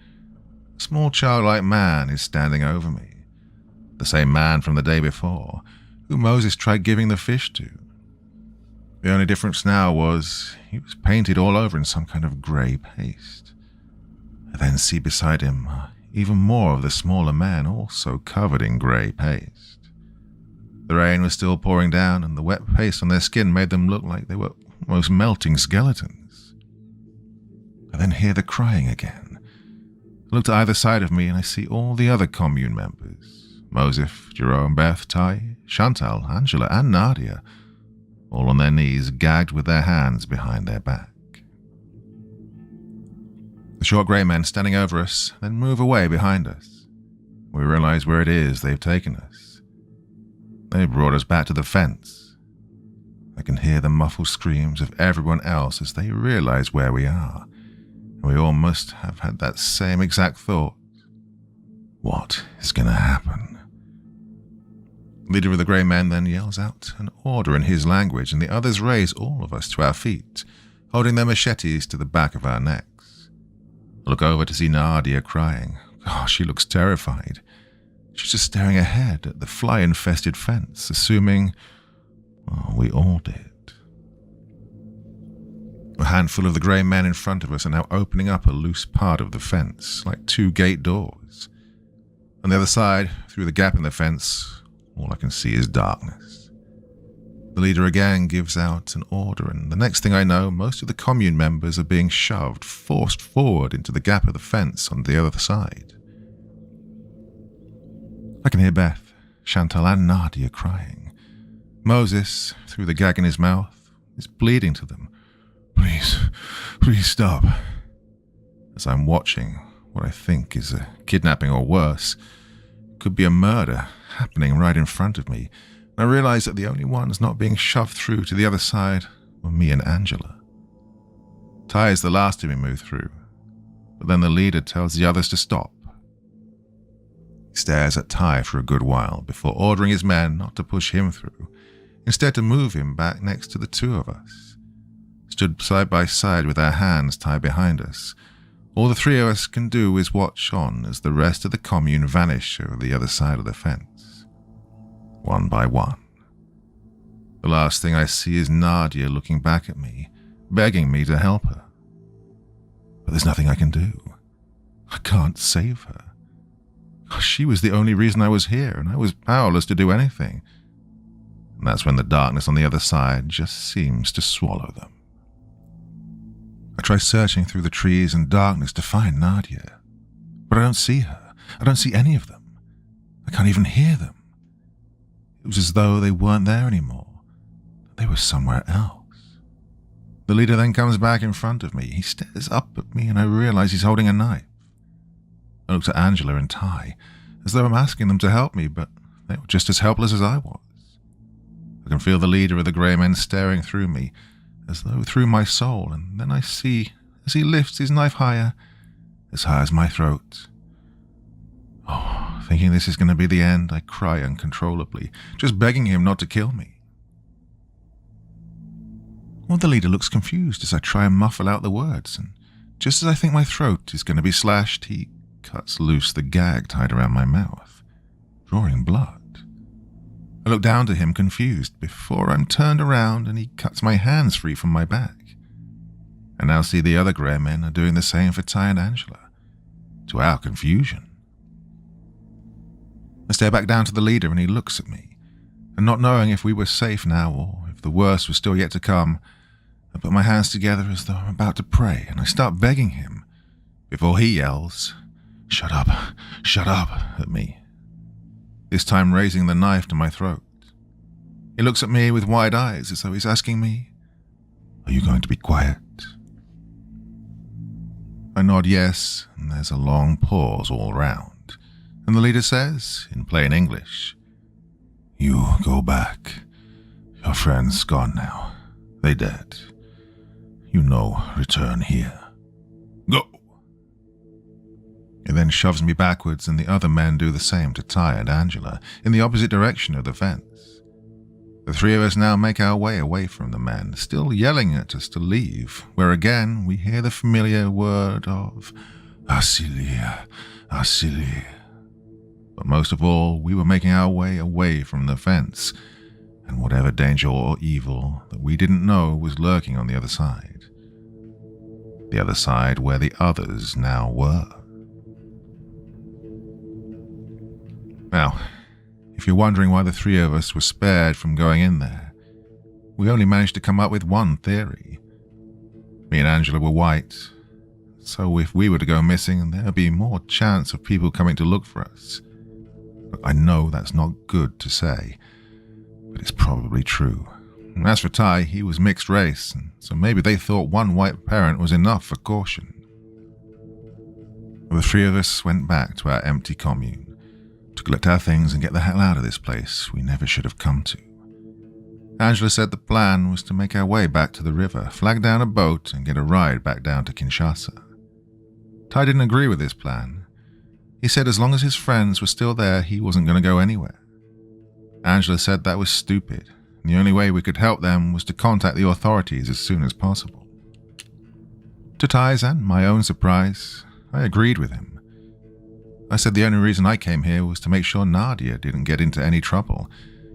a small childlike man is standing over me. The same man from the day before, who Moses tried giving the fish to. The only difference now was he was painted all over in some kind of grey paste. I then see beside him even more of the smaller man, also covered in grey paste. The rain was still pouring down, and the wet paste on their skin made them look like they were almost melting skeletons. I then hear the crying again. I look to either side of me, and I see all the other commune members, Moses, Jerome, Beth, Tai, Chantal, Angela, and Naadia, all on their knees, gagged with their hands behind their back. The short grey men standing over us then move away behind us. We realize where it is they've taken us. They brought us back to the fence. I can hear the muffled screams of everyone else as they realize where we are, and we all must have had that same exact thought. What is going to happen? The leader of the grey men then yells out an order in his language, and the others raise all of us to our feet, holding their machetes to the back of our necks. I look over to see Naadia crying. Oh, she looks terrified. She's just staring ahead at the fly-infested fence, assuming, well, we all did. A handful of the grey men in front of us are now opening up a loose part of the fence, like two gate doors. On the other side, through the gap in the fence, all I can see is darkness. The leader again gives out an order, and the next thing I know, most of the commune members are being shoved, forced forward into the gap of the fence on the other side. I can hear Beth, Chantal, and Naadia crying. Moses, through the gag in his mouth, is pleading to them. Please stop. As I'm watching, what I think is a kidnapping or worse. It could be a murder happening right in front of me, and I realized that the only ones not being shoved through to the other side were me and Angela. Ty is the last to be moved through, but then the leader tells the others to stop. He stares at Ty for a good while before ordering his men not to push him through, instead to move him back next to the two of us. Stood side by side with our hands tied behind us, all the three of us can do is watch on as the rest of the commune vanish over the other side of the fence, one by one. The last thing I see is Naadia looking back at me, begging me to help her. But there's nothing I can do. I can't save her. She was the only reason I was here, and I was powerless to do anything. And that's when the darkness on the other side just seems to swallow them. I try searching through the trees and darkness to find Naadia, but I don't see her. I don't see any of them. I can't even hear them. It was as though they weren't there anymore. They were somewhere else. The leader then comes back in front of me. He stares up at me and I realize he's holding a knife. I look to Angela and Ty, as though I'm asking them to help me, but they were just as helpless as I was. I can feel the leader of the grey men staring through me, as though through my soul, and then I see, as he lifts his knife higher, as high as my throat. Oh, thinking this is going to be the end, I cry uncontrollably, just begging him not to kill me. Well, the leader looks confused as I try and muffle out the words, and just as I think my throat is going to be slashed, he cuts loose the gag tied around my mouth, drawing blood. I look down to him confused before I'm turned around and he cuts my hands free from my back. I now see the other grey men are doing the same for Ty and Angela, to our confusion. I stare back down to the leader and he looks at me, and not knowing if we were safe now or if the worst was still yet to come, I put my hands together as though I'm about to pray and I start begging him before he yells, shut up, at me, this time raising the knife to my throat. He looks at me with wide eyes as though he's asking me, are you going to be quiet? I nod yes, and there's a long pause all round, and the leader says, in plain English, you go back. Your friend's gone now. They dead. You no return here. Go! He then shoves me backwards and the other men do the same to Ty and Angela, in the opposite direction of the fence. The three of us now make our way away from the men, still yelling at us to leave, where again we hear the familiar word of Asili, Asili. But most of all, we were making our way away from the fence, and whatever danger or evil that we didn't know was lurking on the other side. The other side where the others now were. Now, if you're wondering why the three of us were spared from going in there, we only managed to come up with one theory. Me and Angela were white, so if we were to go missing, there'd be more chance of people coming to look for us. But I know that's not good to say, but it's probably true. And as for Ty, he was mixed race, and so maybe they thought one white parent was enough for caution. The three of us went back to our empty commune, to collect our things and get the hell out of this place we never should have come to. Angela said the plan was to make our way back to the river, flag down a boat and get a ride back down to Kinshasa. Ty didn't agree with this plan. He said as long as his friends were still there, he wasn't going to go anywhere. Angela said that was stupid, and the only way we could help them was to contact the authorities as soon as possible. To Ty's and my own surprise, I agreed with him. I said the only reason I came here was to make sure Naadia didn't get into any trouble,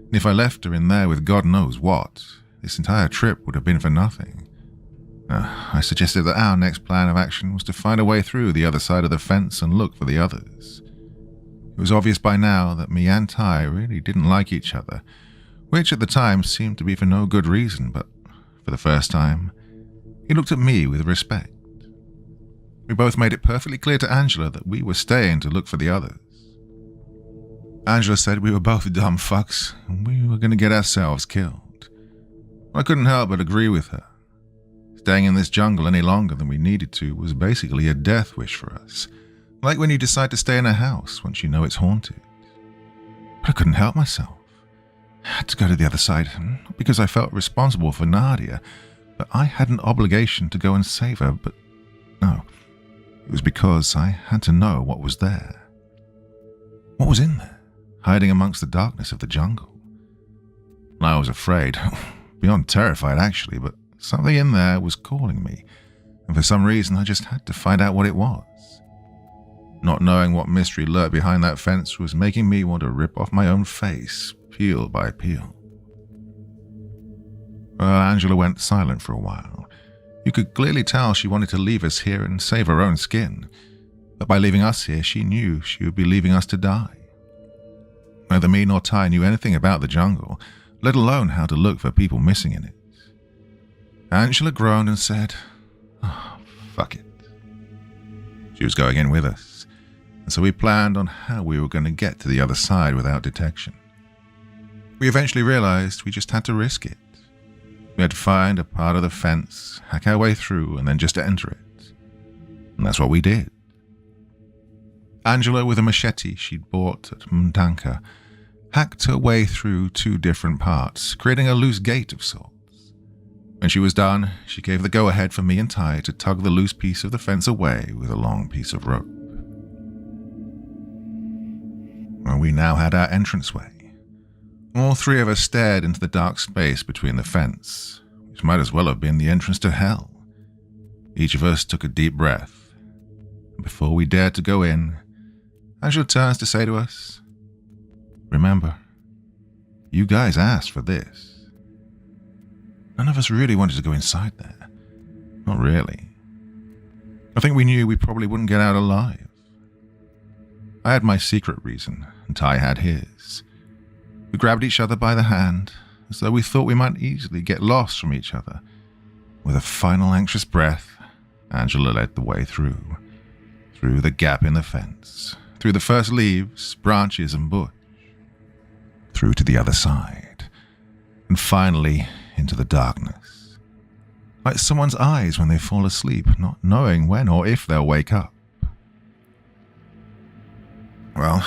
and if I left her in there with God knows what, this entire trip would have been for nothing. I suggested that our next plan of action was to find a way through the other side of the fence and look for the others. It was obvious by now that me and Ty really didn't like each other, which at the time seemed to be for no good reason, but for the first time, he looked at me with respect. We both made it perfectly clear to Angela that we were staying to look for the others. Angela said we were both dumb fucks and we were going to get ourselves killed. I couldn't help but agree with her. Staying in this jungle any longer than we needed to was basically a death wish for us, Like when you decide to stay in a house once you know it's haunted. But I couldn't help myself. I had to go to the other side, not because I felt responsible for Naadia, but I had an obligation to go and save her, but no. It was because I had to know what was there. What was in there, hiding amongst the darkness of the jungle? I was afraid, beyond terrified actually, but something in there was calling me, and for some reason I just had to find out what it was. Not knowing what mystery lurked behind that fence was making me want to rip off my own face, peel by peel. Well, Angela went silent for a while. You could clearly tell she wanted to leave us here and save her own skin, but by leaving us here, she knew she would be leaving us to die. Neither me nor Ty knew anything about the jungle, let alone how to look for people missing in it. Angela groaned and said, "Oh, fuck it." She was going in with us, and so we planned on how we were going to get to the other side without detection. We eventually realized we just had to risk it. We had to find a part of the fence, hack our way through, and then just enter it. And that's what we did. Angela, with a machete she'd bought at Mdanka, hacked her way through 2 different parts, creating a loose gate of sorts. When she was done, she gave the go-ahead for me and Ty to tug the loose piece of the fence away with a long piece of rope. Well, we now had our entranceway. All 3 of us stared into the dark space between the fence, which might as well have been the entrance to hell. Each of us took a deep breath, and before we dared to go in, Angela turns to say to us, "Remember, you guys asked for this." None of us really wanted to go inside there. Not really. I think we knew we probably wouldn't get out alive. I had my secret reason, and Ty had his. We grabbed each other by the hand, as though we thought we might easily get lost from each other. With a final anxious breath, Angela led the way through the gap in the fence, through the first leaves, branches, and bush, through to the other side, and finally into the darkness. Like someone's eyes when they fall asleep, not knowing when or if they'll wake up. Well,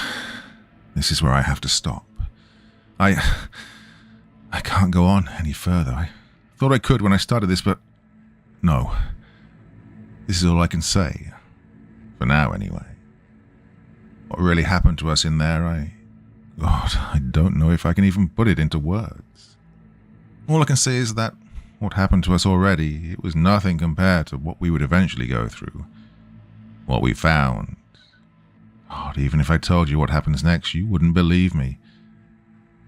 this is where I have to stop. I can't go on any further. I thought I could when I started this, but no. This is all I can say. For now, anyway. What really happened to us in there, God, I don't know if I can even put it into words. All I can say is that what happened to us already, it was nothing compared to what we would eventually go through. What we found. God, even if I told you what happens next, you wouldn't believe me.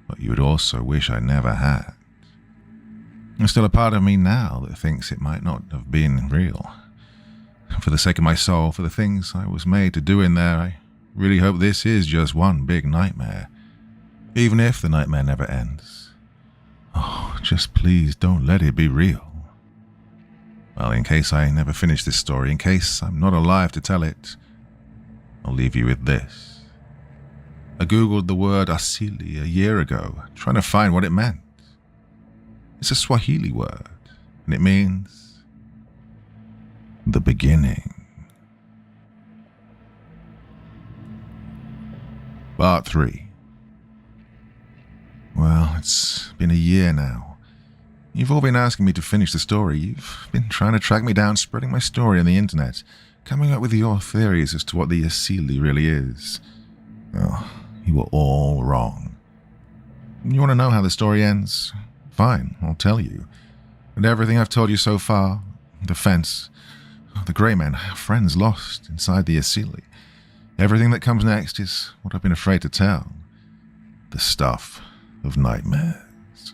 But you would also wish I never had. There's still a part of me now that thinks it might not have been real. For the sake of my soul, for the things I was made to do in there, I really hope this is just one big nightmare. Even if the nightmare never ends. Oh, just please don't let it be real. Well, in case I never finish this story, in case I'm not alive to tell it, I'll leave you with this. I googled the word Asili a year ago, trying to find what it meant. It's a Swahili word, and it means the beginning. Part 3. Well, it's been a year now. You've all been asking me to finish the story. You've been trying to track me down, spreading my story on the internet, coming up with your theories as to what the Asili really is. Oh, you were all wrong. You want to know how the story ends? Fine, I'll tell you. And everything I've told you so far, the fence, the grey men, friends lost inside the Asili. Everything that comes next is what I've been afraid to tell. The stuff of nightmares.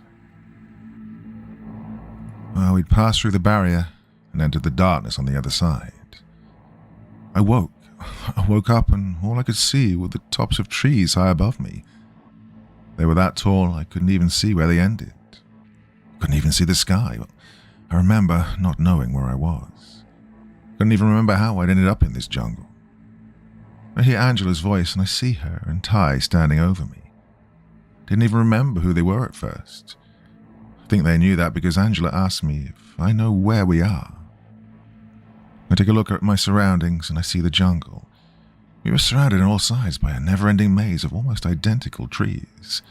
Well, we'd passed through the barrier and entered the darkness on the other side. I woke up and all I could see were the tops of trees high above me. They were that tall I couldn't even see where they ended. Couldn't even see the sky. I remember not knowing where I was. Couldn't even remember how I'd ended up in this jungle. I hear Angela's voice and I see her and Ty standing over me. Didn't even remember who they were at first. I think they knew that because Angela asked me if I know where we are. I take a look at my surroundings and I see the jungle. We were surrounded on all sides by a never-ending maze of almost identical trees.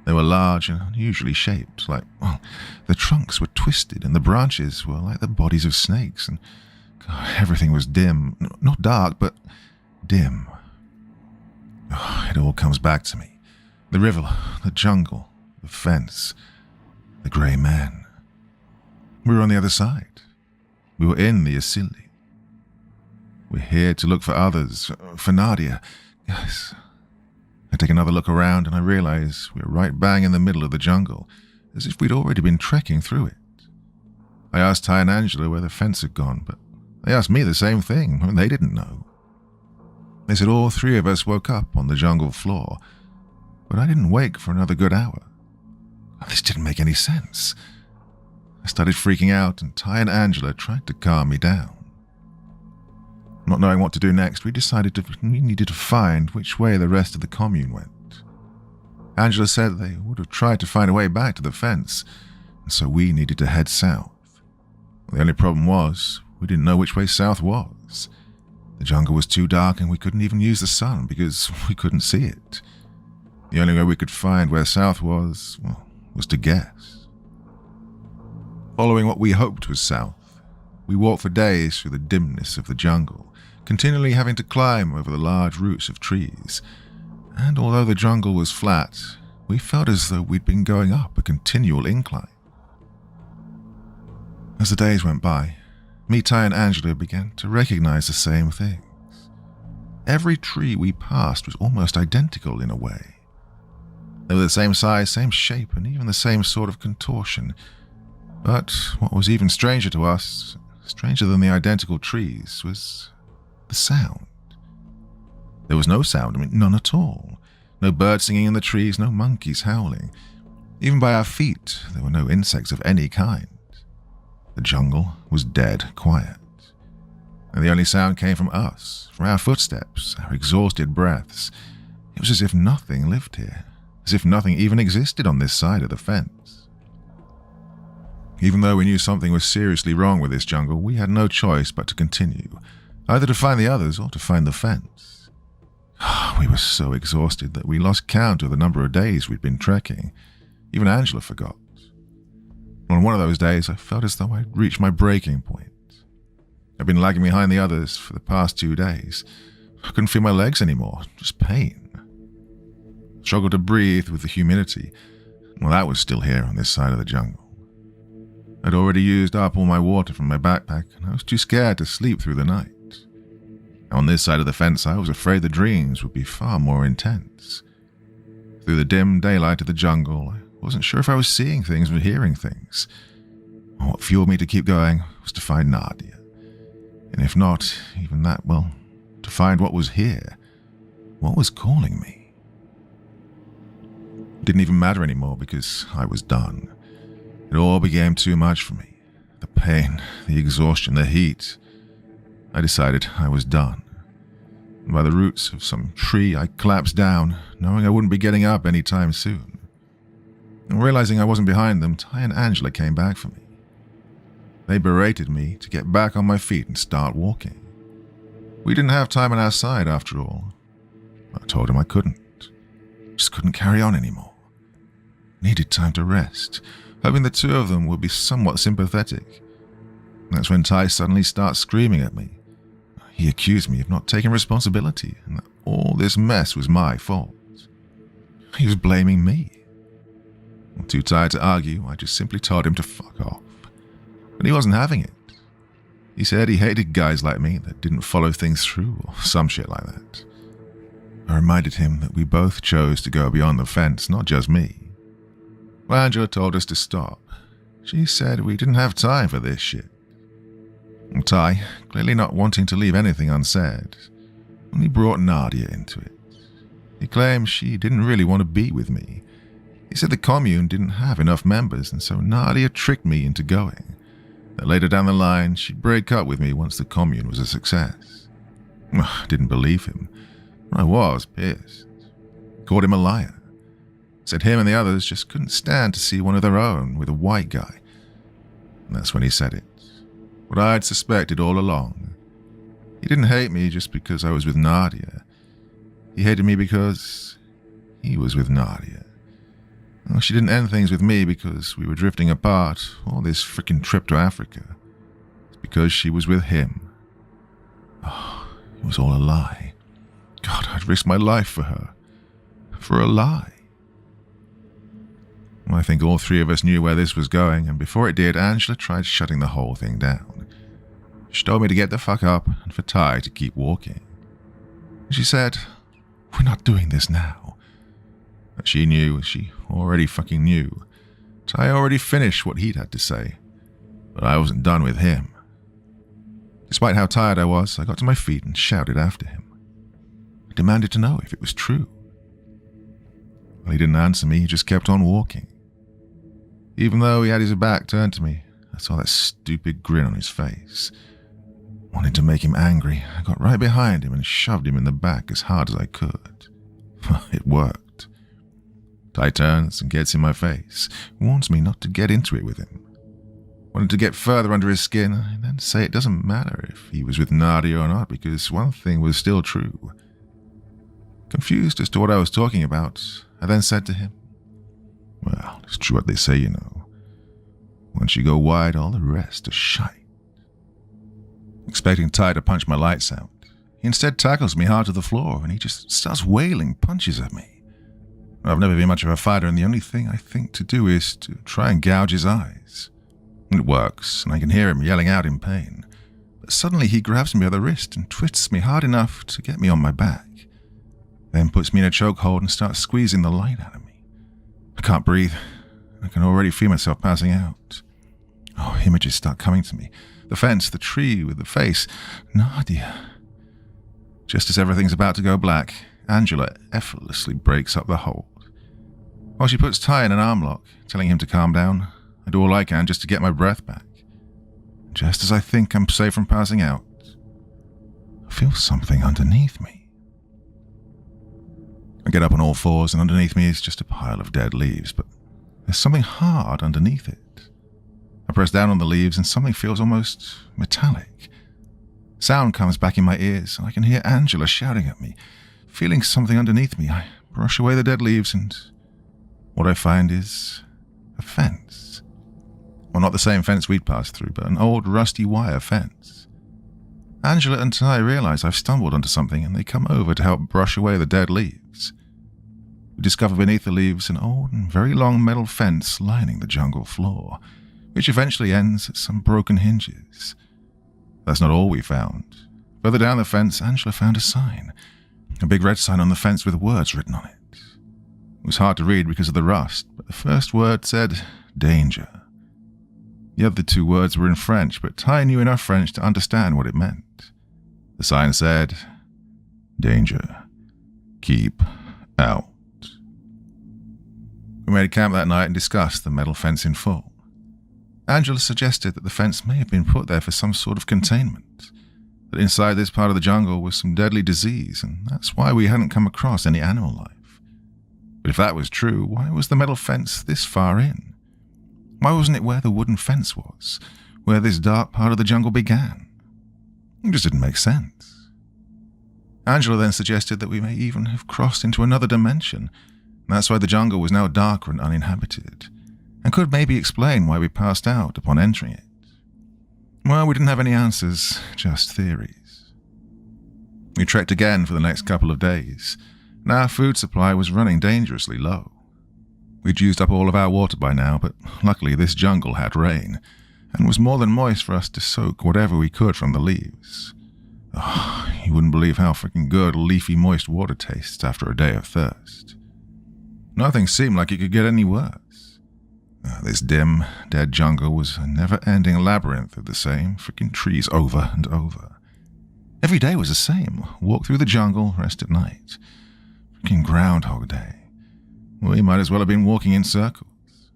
They were large and unusually shaped, the trunks were twisted and the branches were like the bodies of snakes, and everything was dim. Not dark, but dim. It all comes back to me. The river, the jungle, the fence, the grey man. We were on the other side. We were in the Asili. We're here to look for others, for Naadia. Yes. I take another look around and I realize we're right bang in the middle of the jungle, as if we'd already been trekking through it. I asked Ty and Angela where the fence had gone, but they asked me the same thing, and they didn't know. They said all three of us woke up on the jungle floor, but I didn't wake for another good hour. This didn't make any sense. I started freaking out, and Ty and Angela tried to calm me down. Not knowing what to do next, we decided we needed to find which way the rest of the commune went. Angela said they would have tried to find a way back to the fence, and so we needed to head south. The only problem was, we didn't know which way south was. The jungle was too dark and we couldn't even use the sun because we couldn't see it. The only way we could find where south was to guess. Following what we hoped was south, we walked for days through the dimness of the jungle, continually having to climb over the large roots of trees. And although the jungle was flat, we felt as though we'd been going up a continual incline. As the days went by, me, Ty, and Angela began to recognize the same things. Every tree we passed was almost identical in a way. They were the same size, same shape, and even the same sort of contortion. But what was even stranger to us, stranger than the identical trees, was the sound. There was no sound, none at all. No birds singing in the trees, no monkeys howling. Even by our feet, there were no insects of any kind. The jungle was dead quiet, and the only sound came from us, from our footsteps, our exhausted breaths. It was as if nothing lived here, as if nothing even existed on this side of the fence. Even though we knew something was seriously wrong with this jungle, we had no choice but to continue, either to find the others or to find the fence. We were so exhausted that we lost count of the number of days we'd been trekking. Even Angela forgot. On one of those days, I felt as though I'd reached my breaking point. I'd been lagging behind the others for the past 2 days. I couldn't feel my legs anymore, just pain. Struggled to breathe with the humidity. Well, that was still here on this side of the jungle. I'd already used up all my water from my backpack, and I was too scared to sleep through the night. On this side of the fence, I was afraid the dreams would be far more intense. Through the dim daylight of the jungle, I wasn't sure if I was seeing things or hearing things. What fueled me to keep going was to find Naadia. And if not, even that, to find what was here, what was calling me. It didn't even matter anymore because I was done. It all became too much for me. The pain, the exhaustion, the heat. I decided I was done. And by the roots of some tree, I collapsed down, knowing I wouldn't be getting up any time soon. And realizing I wasn't behind them, Ty and Angela came back for me. They berated me to get back on my feet and start walking. We didn't have time on our side after all. I told them I couldn't. Just couldn't carry on anymore. Needed time to rest, hoping the two of them would be somewhat sympathetic. That's when Ty suddenly starts screaming at me. He accused me of not taking responsibility and that all this mess was my fault. He was blaming me. Too tired to argue, I just simply told him to fuck off. But he wasn't having it. He said he hated guys like me that didn't follow things through or some shit like that. I reminded him that we both chose to go beyond the fence, not just me. Well, Angela told us to stop. She said we didn't have time for this shit. And Ty, clearly not wanting to leave anything unsaid, only brought Naadia into it. He claimed she didn't really want to be with me. He said the commune didn't have enough members, and so Naadia tricked me into going. That later down the line, she'd break up with me once the commune was a success. I didn't believe him. I was pissed. Called him a liar. Said him and the others just couldn't stand to see one of their own with a white guy. And that's when he said it. What I'd suspected all along. He didn't hate me just because I was with Naadia. He hated me because he was with Naadia. Well, she didn't end things with me because we were drifting apart, or this frickin' trip to Africa. It's because she was with him. Oh, it was all a lie. God, I'd risk my life for her. For a lie. Well, I think all three of us knew where this was going, and before it did, Angela tried shutting the whole thing down. She told me to get the fuck up and for Ty to keep walking. She said, "We're not doing this now." But she knew, she already fucking knew. Ty already finished what he'd had to say, but I wasn't done with him. Despite how tired I was, I got to my feet and shouted after him. I demanded to know if it was true. Well, he didn't answer me, he just kept on walking. Even though he had his back turned to me, I saw that stupid grin on his face. Wanted to make him angry, I got right behind him and shoved him in the back as hard as I could. It worked. Ty turns and gets in my face, warns me not to get into it with him. Wanted to get further under his skin and then say it doesn't matter if he was with Naadia or not, because one thing was still true. Confused as to what I was talking about, I then said to him, "Well, it's true what they say, you know. Once you go wide, all the rest are shite." Expecting Ty to punch my lights out, he instead tackles me hard to the floor and he just starts wailing punches at me. I've never been much of a fighter, and the only thing I think to do is to try and gouge his eyes. It works, and I can hear him yelling out in pain. But suddenly he grabs me by the wrist and twists me hard enough to get me on my back. Then puts me in a chokehold and starts squeezing the light out of me. I can't breathe. I can already feel myself passing out. Oh, images start coming to me. The fence, the tree with the face. Naadia. Just as everything's about to go black, Angela effortlessly breaks up the hold. While she puts Ty in an arm lock, telling him to calm down, I do all I can just to get my breath back. Just as I think I'm safe from passing out, I feel something underneath me. I get up on all fours, and underneath me is just a pile of dead leaves, but there's something hard underneath it. I press down on the leaves, and something feels almost metallic. Sound comes back in my ears, and I can hear Angela shouting at me. Feeling something underneath me, I brush away the dead leaves, and what I find is a fence. Well, not the same fence we'd passed through, but an old rusty wire fence. Angela and Ty realize I've stumbled onto something, and they come over to help brush away the dead leaves. We discover beneath the leaves an old and very long metal fence lining the jungle floor, which eventually ends at some broken hinges. That's not all we found. Further down the fence, Angela found a sign. A big red sign on the fence with words written on it. It was hard to read because of the rust, but the first word said, "Danger." The other two words were in French, but Ty knew enough French to understand what it meant. The sign said, "Danger. Keep out." We made camp that night and discussed the metal fence in full. Angela suggested that the fence may have been put there for some sort of containment, that inside this part of the jungle was some deadly disease, and that's why we hadn't come across any animal life. But if that was true, why was the metal fence this far in? Why wasn't it where the wooden fence was, where this dark part of the jungle began? It just didn't make sense. Angela then suggested that we may even have crossed into another dimension, and that's why the jungle was now darker and uninhabited, and could maybe explain why we passed out upon entering it. Well, we didn't have any answers, just theories. We trekked again for the next couple of days, and our food supply was running dangerously low. We'd used up all of our water by now, but luckily this jungle had rain, and was more than moist for us to soak whatever we could from the leaves. Oh, you wouldn't believe how freaking good leafy moist water tastes after a day of thirst. Nothing seemed like it could get any worse. This dim, dead jungle was a never-ending labyrinth of the same freaking trees over and over. Every day was the same. Walk through the jungle, rest at night. Freaking Groundhog Day. We might as well have been walking in circles.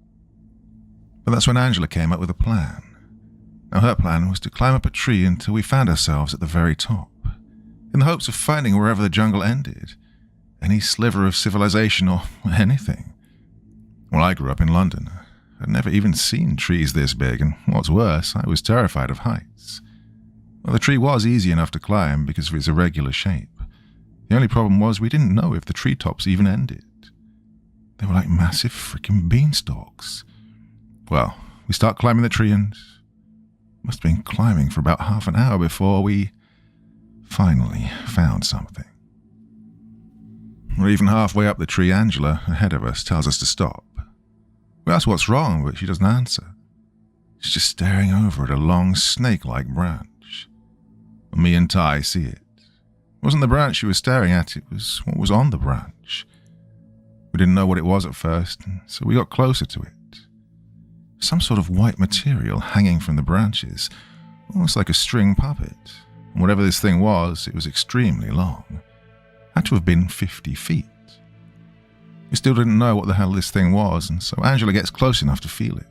But that's when Angela came up with a plan. Now her plan was to climb up a tree until we found ourselves at the very top, in the hopes of finding wherever the jungle ended, any sliver of civilization or anything. Well, I grew up in London. I'd never even seen trees this big, and what's worse, I was terrified of heights. Well, the tree was easy enough to climb because of its irregular shape, The only problem was we didn't know if the treetops even ended. They were like massive freaking beanstalks. Well, we start climbing the tree and must have been climbing for about half an hour before we finally found something. We're even halfway up the tree. Angela, ahead of us, tells us to stop. We ask what's wrong, but she doesn't answer. She's just staring over at a long snake-like branch. Me and Ty see it. It wasn't the branch she was staring at, it was what was on the branch. We didn't know what it was at first, so we got closer to it. Some sort of white material hanging from the branches, almost like a string puppet. And whatever this thing was, it was extremely long. Had to have been 50 feet. We still didn't know what the hell this thing was, and so Angela gets close enough to feel it.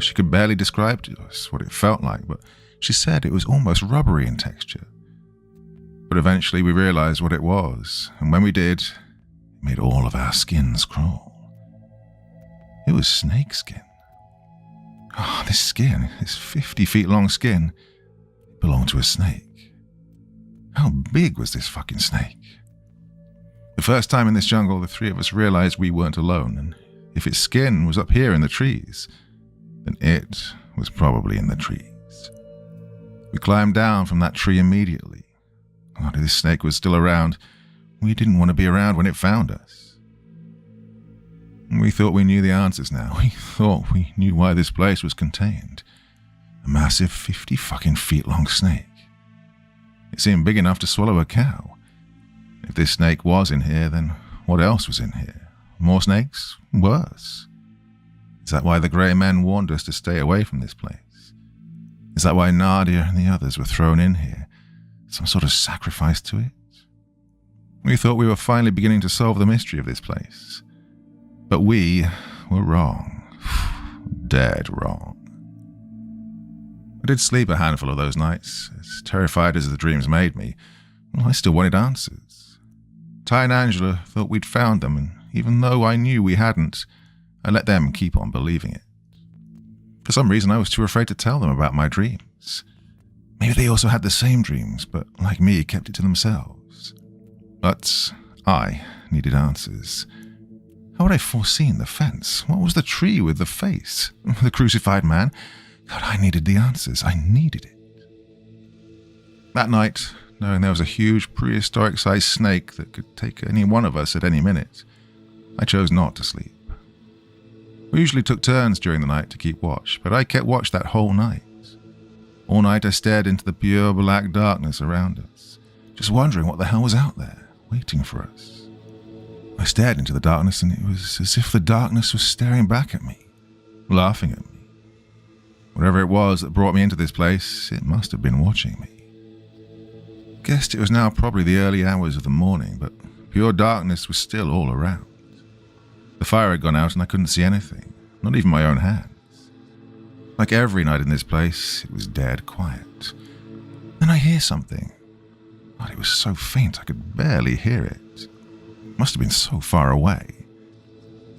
She could barely describe to us what it felt like, but she said it was almost rubbery in texture. But eventually we realized what it was, and when we did, it made all of our skins crawl. It was snake skin. Oh, this skin, this 50 feet long skin, belonged to a snake. How big was this fucking snake? The first time in this jungle, the three of us realized we weren't alone, and if its skin was up here in the trees, then it was probably in the trees. We climbed down from that tree immediately. Oh, this snake was still around. We didn't want to be around when it found us. We thought we knew the answers now. We thought we knew why this place was contained. A massive 50 fucking feet long snake. It seemed big enough to swallow a cow. If this snake was in here, then what else was in here? More snakes? Worse. Is that why the grey men warned us to stay away from this place? Is that why Naadia and the others were thrown in here? Some sort of sacrifice to it? We thought we were finally beginning to solve the mystery of this place. But we were wrong. Dead wrong. I did sleep a handful of those nights. As terrified as the dreams made me, well, I still wanted answers. Ty and Angela thought we'd found them, and even though I knew we hadn't, I let them keep on believing it. For some reason, I was too afraid to tell them about my dreams. Maybe they also had the same dreams, but like me, kept it to themselves. But I needed answers. How had I foreseen the fence? What was the tree with the face? The crucified man? God, I needed the answers. I needed it. That night, knowing there was a huge prehistoric-sized snake that could take any one of us at any minute, I chose not to sleep. We usually took turns during the night to keep watch, but I kept watch that whole night. All night I stared into the pure black darkness around us, just wondering what the hell was out there, waiting for us. I stared into the darkness, and it was as if the darkness was staring back at me, laughing at me. Whatever it was that brought me into this place, it must have been watching me. Guessed it was now probably the early hours of the morning, but pure darkness was still all around. The fire had gone out and I couldn't see anything, not even my own hands. Like every night in this place, it was dead quiet. Then I hear something. God, it was so faint I could barely hear it. It must have been so far away.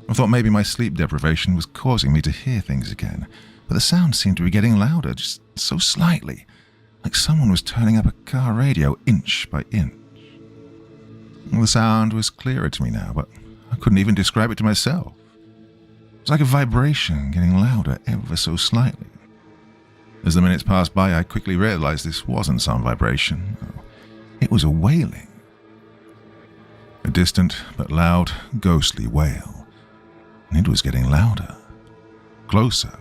I thought maybe my sleep deprivation was causing me to hear things again, but the sound seemed to be getting louder, just so slightly, like someone was turning up a car radio inch by inch. The sound was clearer to me now, but I couldn't even describe it to myself. It was like a vibration getting louder ever so slightly. As the minutes passed by, I quickly realized this wasn't some vibration. It was a wailing. A distant but loud, ghostly wail. And it was getting louder. Closer.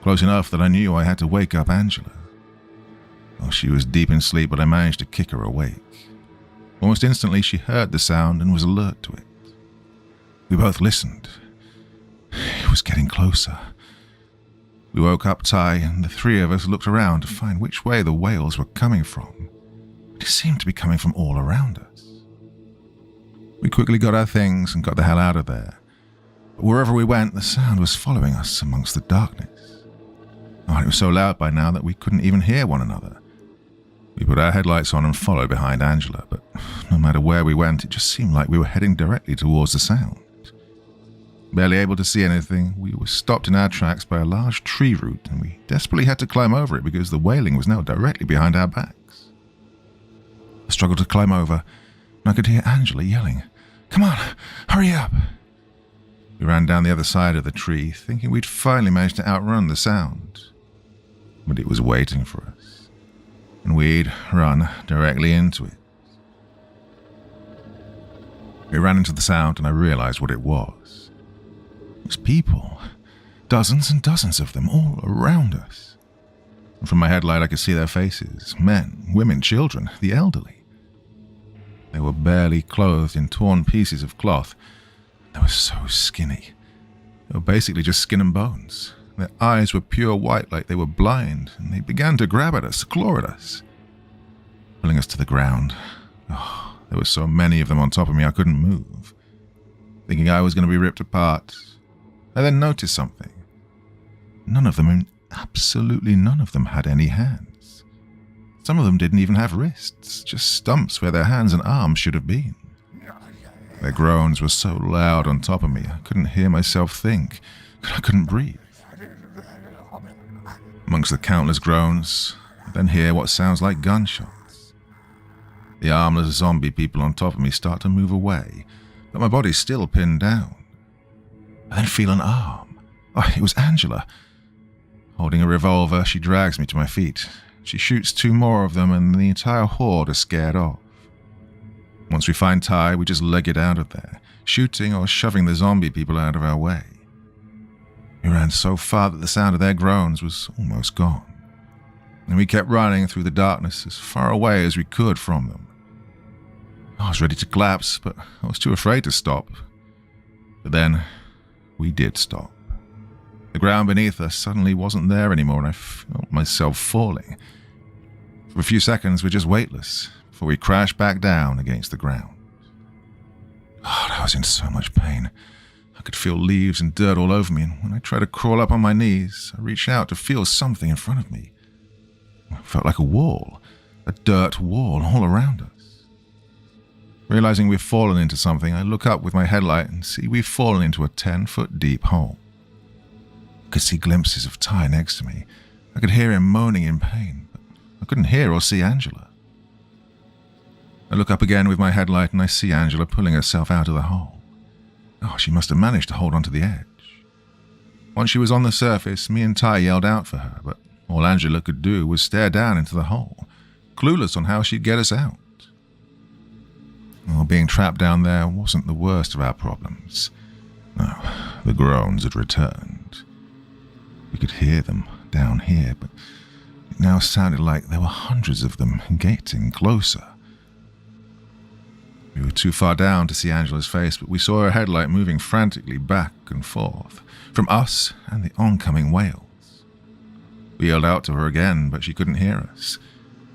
Close enough that I knew I had to wake up Angela. Oh, she was deep in sleep, but I managed to kick her awake. Almost instantly, she heard the sound and was alert to it. We both listened. It was getting closer. We woke up Ty, and the three of us looked around to find which way the wails were coming from. It seemed to be coming from all around us. We quickly got our things and got the hell out of there. But wherever we went, the sound was following us amongst the darkness. Oh, it was so loud by now that we couldn't even hear one another. We put our headlights on and followed behind Angela, but no matter where we went, it just seemed like we were heading directly towards the sound. Barely able to see anything, we were stopped in our tracks by a large tree root, and we desperately had to climb over it because the wailing was now directly behind our backs. I struggled to climb over, and I could hear Angela yelling, "Come on, hurry up!" We ran down the other side of the tree, thinking we'd finally managed to outrun the sound. But it was waiting for us, and we'd run directly into it. We ran into the sound, and I realized what it was. It was people, dozens and dozens of them, all around us. And from my headlight, I could see their faces, men, women, children, the elderly. They were barely clothed in torn pieces of cloth. They were so skinny. They were basically just skin and bones. Their eyes were pure white like they were blind, and they began to grab at us, claw at us, pulling us to the ground. Oh, there were so many of them on top of me I couldn't move. Thinking I was going to be ripped apart, I then noticed something. None of them, absolutely none of them, had any hands. Some of them didn't even have wrists, just stumps where their hands and arms should have been. Their groans were so loud on top of me, I couldn't hear myself think. I couldn't breathe. Amongst the countless groans, I then hear what sounds like gunshots. The armless zombie people on top of me start to move away, but my body's still pinned down. I then feel an arm. Oh, it was Angela. Holding a revolver, she drags me to my feet. She shoots 2 more of them, and the entire horde are scared off. Once we find Ty, we just leg it out of there, shooting or shoving the zombie people out of our way. We ran so far that the sound of their groans was almost gone, and we kept running through the darkness as far away as we could from them. I was ready to collapse, but I was too afraid to stop. But then, we did stop. The ground beneath us suddenly wasn't there anymore, and I felt myself falling. For a few seconds, we're just weightless, before we crashed back down against the ground. God, I was in so much pain. I could feel leaves and dirt all over me, and when I tried to crawl up on my knees, I reached out to feel something in front of me. It felt like a wall, a dirt wall all around us. Realizing we've fallen into something, I look up with my headlight and see we've fallen into a 10-foot deep hole. I could see glimpses of Ty next to me. I could hear him moaning in pain, but I couldn't hear or see Angela. I look up again with my headlight and I see Angela pulling herself out of the hole. Oh, she must have managed to hold onto the edge. Once she was on the surface, me and Ty yelled out for her, but all Angela could do was stare down into the hole, clueless on how she'd get us out. Well, being trapped down there wasn't the worst of our problems. No, the groans had returned. We could hear them down here, but it now sounded like there were hundreds of them getting closer. We were too far down to see Angela's face, but we saw her headlight moving frantically back and forth, from us and the oncoming whales. We yelled out to her again, but she couldn't hear us.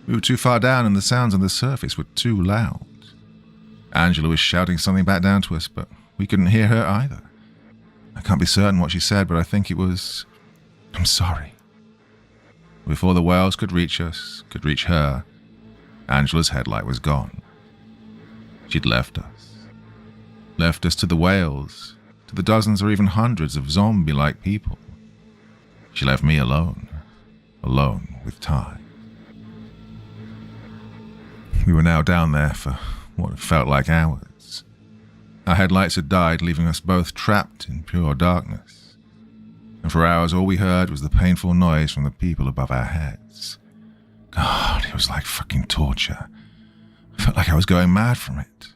We were too far down and the sounds on the surface were too loud. Angela was shouting something back down to us, but we couldn't hear her either. I can't be certain what she said, but I think it was, "I'm sorry." Before the whales could reach us, could reach her, Angela's headlight was gone. She'd left us. Left us to the whales, to the dozens or even hundreds of zombie-like people. She left me alone with Ty. We were now down there for what felt like hours. Our headlights had died, leaving us both trapped in pure darkness. And for hours all we heard was the painful noise from the people above our heads. God, it was like fucking torture. I felt like I was going mad from it.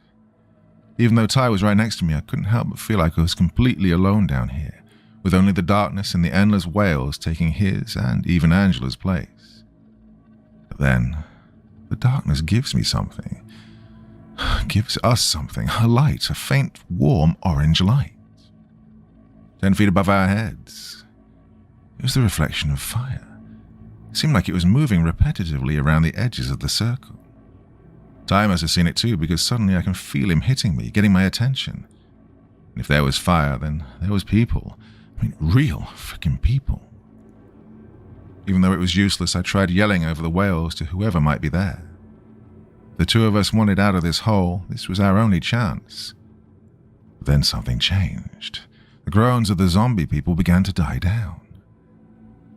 Even though Ty was right next to me, I couldn't help but feel like I was completely alone down here, with only the darkness and the endless whales taking his and even Angela's place. But then, the darkness gives me something. Gives us something, a light, a faint, warm orange light. 10 feet above our heads. It was the reflection of fire. It seemed like it was moving repetitively around the edges of the circle. Ty must have seen it too, because suddenly I can feel him hitting me, getting my attention. And if there was fire, then there was people. I mean, real freaking people. Even though it was useless, I tried yelling over the whales to whoever might be there. The two of us wanted out of this hole. This was our only chance. But then something changed. The groans of the zombie people began to die down.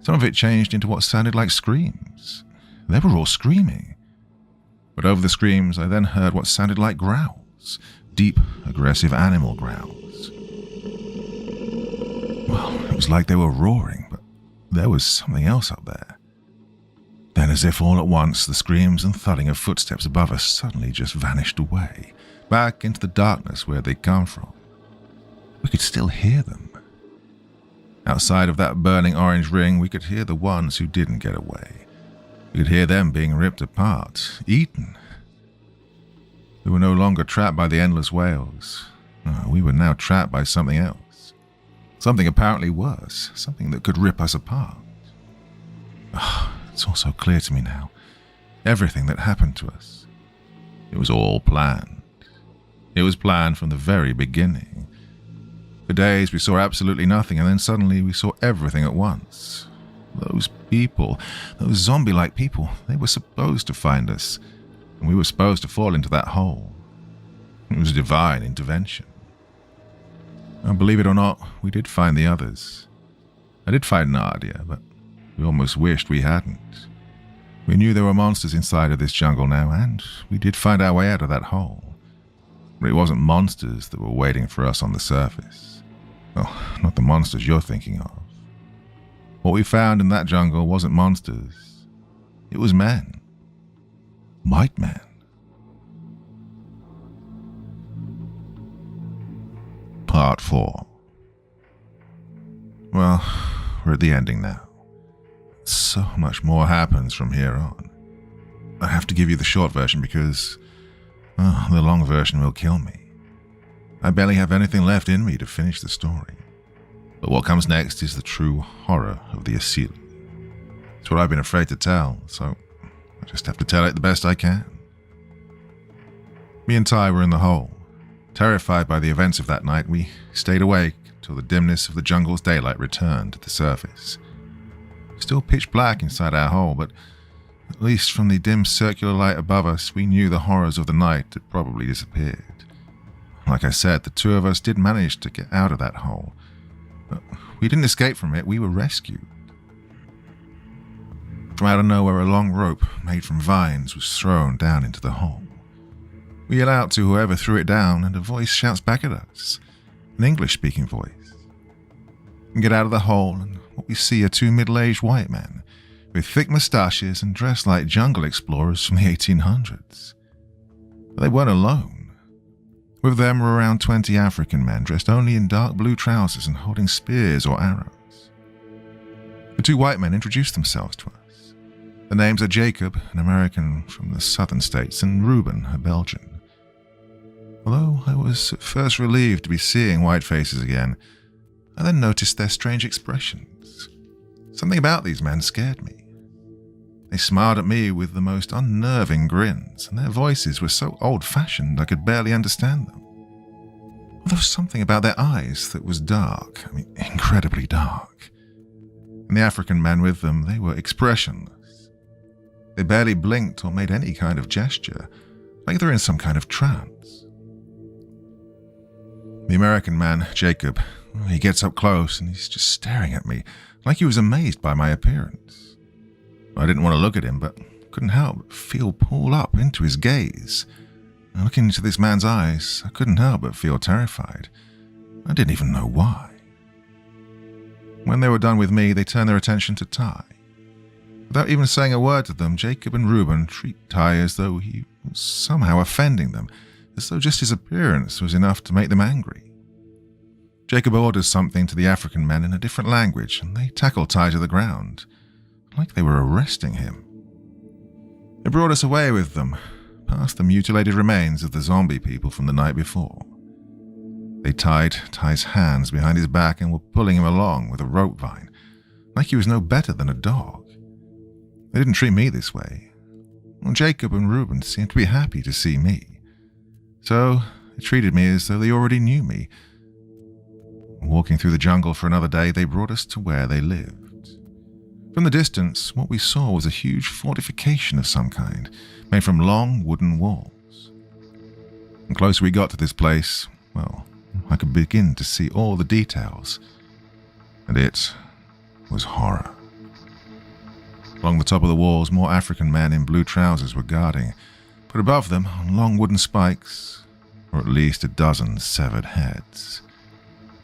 Some of it changed into what sounded like screams. They were all screaming. But over the screams, I then heard what sounded like growls, deep, aggressive animal growls. Well, it was like they were roaring, but there was something else up there. Then, as if all at once, the screams and thudding of footsteps above us suddenly just vanished away, back into the darkness where they'd come from. We could still hear them. Outside of that burning orange ring, we could hear the ones who didn't get away. We could hear them being ripped apart, eaten. We were no longer trapped by the endless wails. No, we were now trapped by something else. Something apparently worse, something that could rip us apart. It's all so clear to me now. Everything that happened to us. It was all planned. It was planned from the very beginning. For days we saw absolutely nothing, and then suddenly we saw everything at once. Those people, those zombie-like people, they were supposed to find us, and we were supposed to fall into that hole. It was divine intervention. And believe it or not, we did find the others. I did find Naadia, but we almost wished we hadn't. We knew there were monsters inside of this jungle now, and we did find our way out of that hole. But it wasn't monsters that were waiting for us on the surface. Oh, not the monsters you're thinking of. What we found in that jungle wasn't monsters. It was men. White men. Part 4. Well, we're at the ending now. So much more happens from here on. I have to give you the short version because, the long version will kill me. I barely have anything left in me to finish the story. But what comes next is the true horror of the Asili. It's what I've been afraid to tell, so I just have to tell it the best I can. Me and Ty were in the hole. Terrified by the events of that night, we stayed awake till the dimness of the jungle's daylight returned to the surface. Still pitch black inside our hole, but at least from the dim circular light above us, we knew the horrors of the night had probably disappeared. Like I said, the two of us did manage to get out of that hole. But we didn't escape from it, we were rescued. From out of nowhere, a long rope made from vines was thrown down into the hole. We yell out to whoever threw it down, and a voice shouts back at us, an English-speaking voice. We get out of the hole, and what we see are two middle-aged white men, with thick moustaches and dressed like jungle explorers from the 1800s. But they weren't alone. With them were around 20 African men, dressed only in dark blue trousers and holding spears or arrows. The two white men introduced themselves to us. Their names are Jacob, an American from the southern states, and Reuben, a Belgian. Although I was at first relieved to be seeing white faces again, I then noticed their strange expressions. Something about these men scared me. They smiled at me with the most unnerving grins, and their voices were so old-fashioned I could barely understand them. There was something about their eyes that was dark, incredibly dark. And the African men with them, they were expressionless. They barely blinked or made any kind of gesture, like they're in some kind of trance. The American man, Jacob, he gets up close and he's just staring at me, like he was amazed by my appearance. I didn't want to look at him, but couldn't help but feel pulled up into his gaze. And looking into this man's eyes, I couldn't help but feel terrified. I didn't even know why. When they were done with me, they turned their attention to Ty. Without even saying a word to them, Jacob and Reuben treat Ty as though he was somehow offending them, as though just his appearance was enough to make them angry. Jacob orders something to the African men in a different language, and they tackle Ty to the ground, like they were arresting him. They brought us away with them, past the mutilated remains of the zombie people from the night before. They tied Ty's hands behind his back and were pulling him along with a rope vine, like he was no better than a dog. They didn't treat me this way. Well, Jacob and Reuben seemed to be happy to see me, so they treated me as though they already knew me. Walking through the jungle for another day, they brought us to where they lived. From the distance, what we saw was a huge fortification of some kind, made from long wooden walls. The closer we got to this place, well, I could begin to see all the details, and it was horror. Along the top of the walls, more African men in blue trousers were guarding, But above them, on long wooden spikes, were at least a dozen severed heads.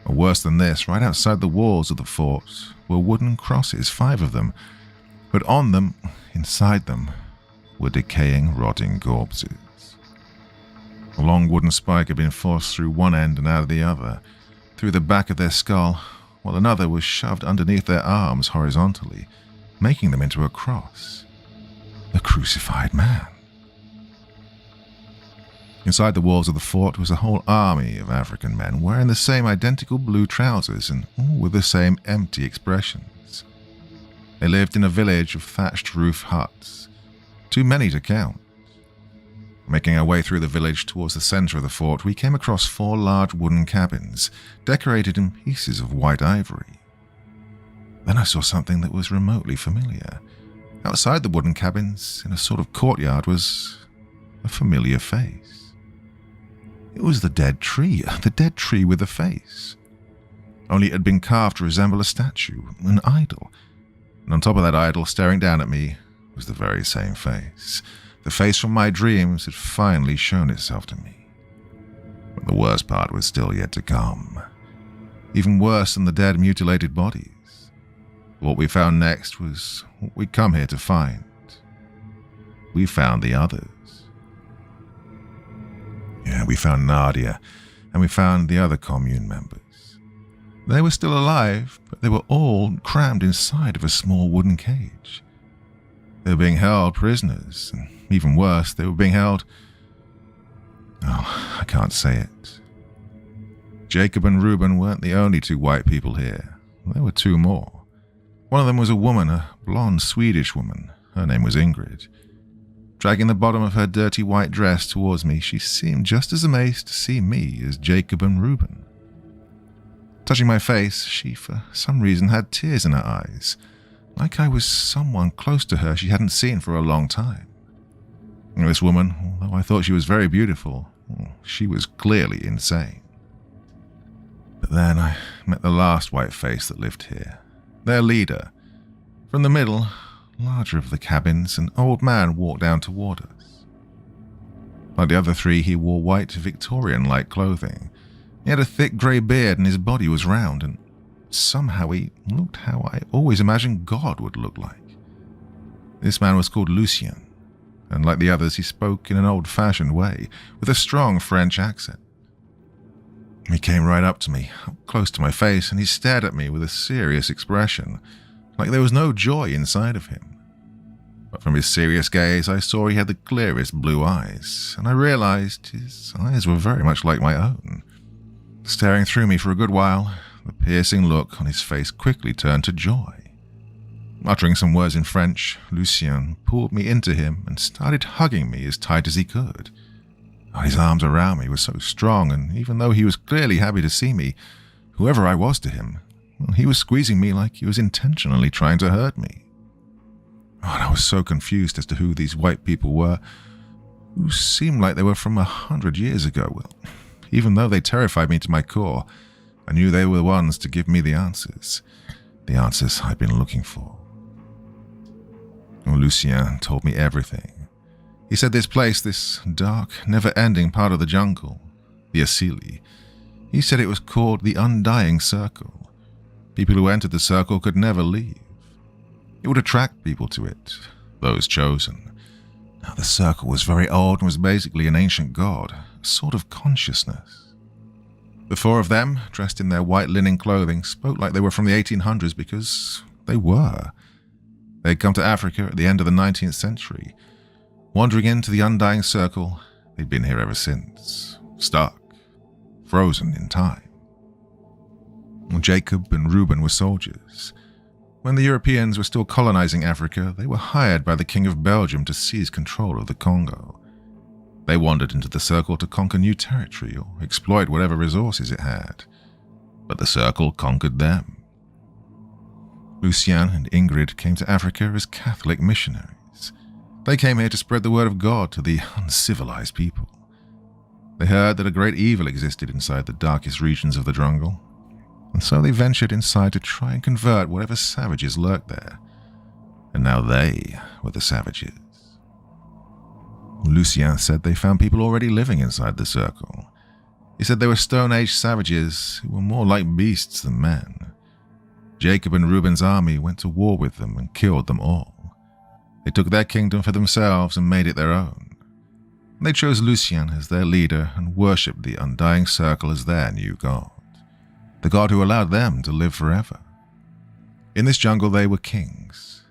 Or worse than this, right outside the walls of the fort were wooden crosses, 5 of them, but on them, inside them, were decaying, rotting corpses. A long wooden spike had been forced through one end and out of the other, through the back of their skull, while another was shoved underneath their arms horizontally, making them into a cross. The crucified man. Inside the walls of the fort was a whole army of African men wearing the same identical blue trousers and all with the same empty expressions. They lived in a village of thatched roof huts, too many to count. Making our way through the village towards the center of the fort, we came across 4 large wooden cabins, decorated in pieces of white ivory. Then I saw something that was remotely familiar. Outside the wooden cabins, in a sort of courtyard, was a familiar face. It was the dead tree with a face. Only it had been carved to resemble a statue, an idol. And on top of that idol, staring down at me, was the very same face. The face from my dreams had finally shown itself to me. But the worst part was still yet to come. Even worse than the dead, mutilated bodies. What we found next was what we'd come here to find. We found the others. Yeah, we found Naadia, and we found the other commune members. They were still alive, but they were all crammed inside of a small wooden cage. They were being held prisoners, and even worse, they were being held... Oh, I can't say it. Jacob and Reuben weren't the only 2 white people here. There were 2 more. One of them was a woman, a blonde Swedish woman. Her name was Ingrid. Dragging the bottom of her dirty white dress towards me, she seemed just as amazed to see me as Jacob and Reuben. Touching my face, she, for some reason, had tears in her eyes, like I was someone close to her she hadn't seen for a long time. This woman, although I thought she was very beautiful, she was clearly insane. But then I met the last white face that lived here, their leader. From the middle, larger of the cabins, an old man walked down toward us. Like the other 3, he wore white Victorian-like clothing. He had a thick grey beard and his body was round, and somehow he looked how I always imagined God would look like. This man was called Lucien, and like the others, he spoke in an old-fashioned way, with a strong French accent. He came right up to me, up close to my face, and he stared at me with a serious expression, like there was no joy inside of him. But from his serious gaze, I saw he had the clearest blue eyes, and I realized his eyes were very much like my own. Staring through me for a good while, the piercing look on his face quickly turned to joy. Uttering some words in French, Lucien pulled me into him and started hugging me as tight as he could. His arms around me were so strong, and even though he was clearly happy to see me, whoever I was to him, he was squeezing me like he was intentionally trying to hurt me. And I was so confused as to who these white people were, who seemed like they were from 100 years ago. Well, even though they terrified me to my core, I knew they were the ones to give me the answers I'd been looking for. Lucien told me everything. He said this place, this dark, never-ending part of the jungle, the Asili, he said it was called the Undying Circle. People who entered the circle could never leave. It would attract people to it, those chosen. Now, the circle was very old and was basically an ancient god, a sort of consciousness. The 4 of them, dressed in their white linen clothing, spoke like they were from the 1800s because they were. They had come to Africa at the end of the 19th century. Wandering into the Undying Circle, they'd been here ever since, stuck, frozen in time. Jacob and Reuben were soldiers. When the Europeans were still colonizing Africa, they were hired by the King of Belgium to seize control of the Congo. They wandered into the Circle to conquer new territory or exploit whatever resources it had. But the Circle conquered them. Lucien and Ingrid came to Africa as Catholic missionaries. They came here to spread the word of God to the uncivilized people. They heard that a great evil existed inside the darkest regions of the jungle, and so they ventured inside to try and convert whatever savages lurked there. And now they were the savages. Lucien said they found people already living inside the circle. He said they were Stone Age savages who were more like beasts than men. Jacob and Reuben's army went to war with them and killed them all. They took their kingdom for themselves and made it their own. They chose Lucien as their leader and worshipped the Undying Circle as their new god, the god who allowed them to live forever. In this jungle they were kings,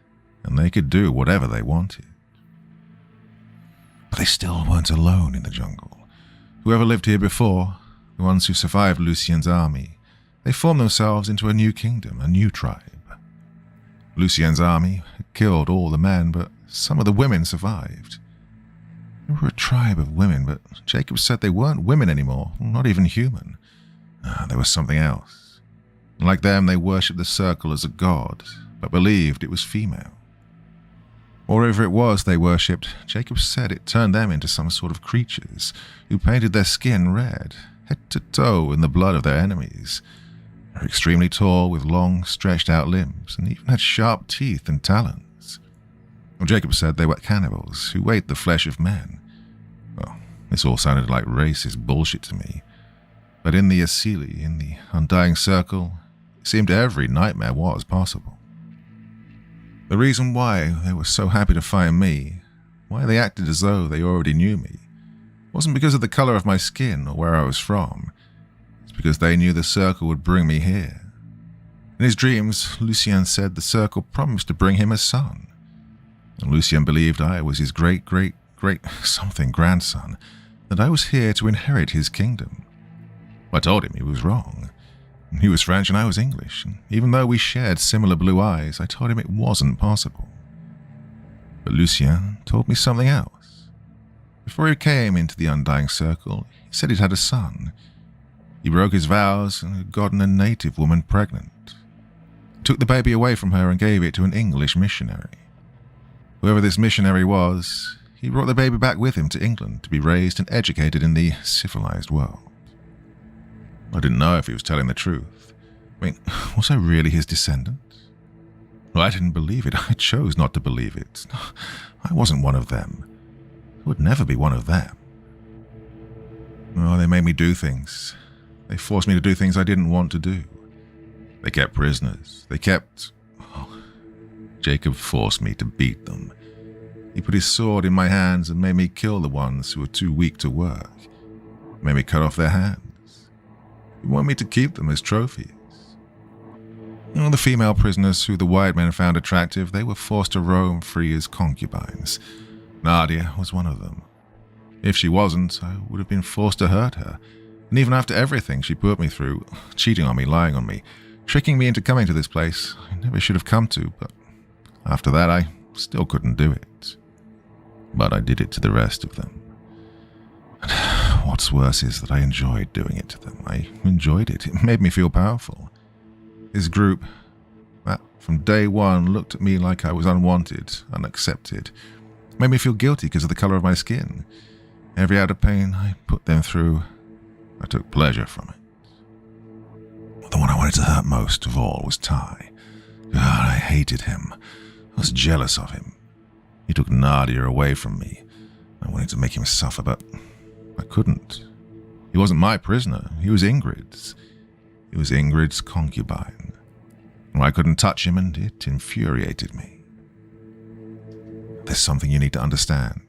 and they could do whatever they wanted. But they still weren't alone in the jungle. Whoever lived here before, the ones who survived Lucien's army, they formed themselves into a new kingdom, a new tribe. Lucien's army had killed all the men, but some of the women survived. They were a tribe of women, but Jacob said they weren't women anymore, not even human. There was something else. Like them, they worshipped the circle as a god, but believed it was female. Whatever it was they worshipped, Jacob said it turned them into some sort of creatures who painted their skin red, head to toe in the blood of their enemies. They were extremely tall with long, stretched-out limbs, and even had sharp teeth and talons. Jacob said they were cannibals who ate the flesh of men. Well, this all sounded like racist bullshit to me. But in the Asili, in the Undying Circle, it seemed every nightmare was possible. The reason why they were so happy to find me, why they acted as though they already knew me, wasn't because of the color of my skin or where I was from. It's because they knew the circle would bring me here. In his dreams, Lucien said the circle promised to bring him a son. And Lucien believed I was his great-great-great-something grandson, that I was here to inherit his kingdom. I told him he was wrong. He was French and I was English, and even though we shared similar blue eyes, I told him it wasn't possible. But Lucien told me something else. Before he came into the Undying Circle, he said he'd had a son. He broke his vows and had gotten a native woman pregnant. He took the baby away from her and gave it to an English missionary. Whoever this missionary was, he brought the baby back with him to England to be raised and educated in the civilized world. I didn't know if he was telling the truth. I mean, was I really his descendant? Well, I didn't believe it. I chose not to believe it. I wasn't one of them. I would never be one of them. Oh, they made me do things. They forced me to do things I didn't want to do. They kept prisoners. Jacob forced me to beat them. He put his sword in my hands and made me kill the ones who were too weak to work. He made me cut off their hands. He wanted me to keep them as trophies. The female prisoners who the white men found attractive, they were forced to roam free as concubines. Naadia was one of them. If she wasn't, I would have been forced to hurt her. And even after everything she put me through, cheating on me, lying on me, tricking me into coming to this place I never should have come to, but after that I still couldn't do it. But I did it to the rest of them. And what's worse is that I enjoyed doing it to them. I enjoyed it. It made me feel powerful. This group, that from day one looked at me like I was unwanted, unaccepted, made me feel guilty because of the color of my skin. Every hour of pain I put them through, I took pleasure from it. The one I wanted to hurt most of all was Ty. God, I hated him. I was jealous of him. He took Naadia away from me. I wanted to make him suffer, but I couldn't. He wasn't my prisoner. He was Ingrid's. He was Ingrid's concubine. I couldn't touch him, and it infuriated me. There's something you need to understand.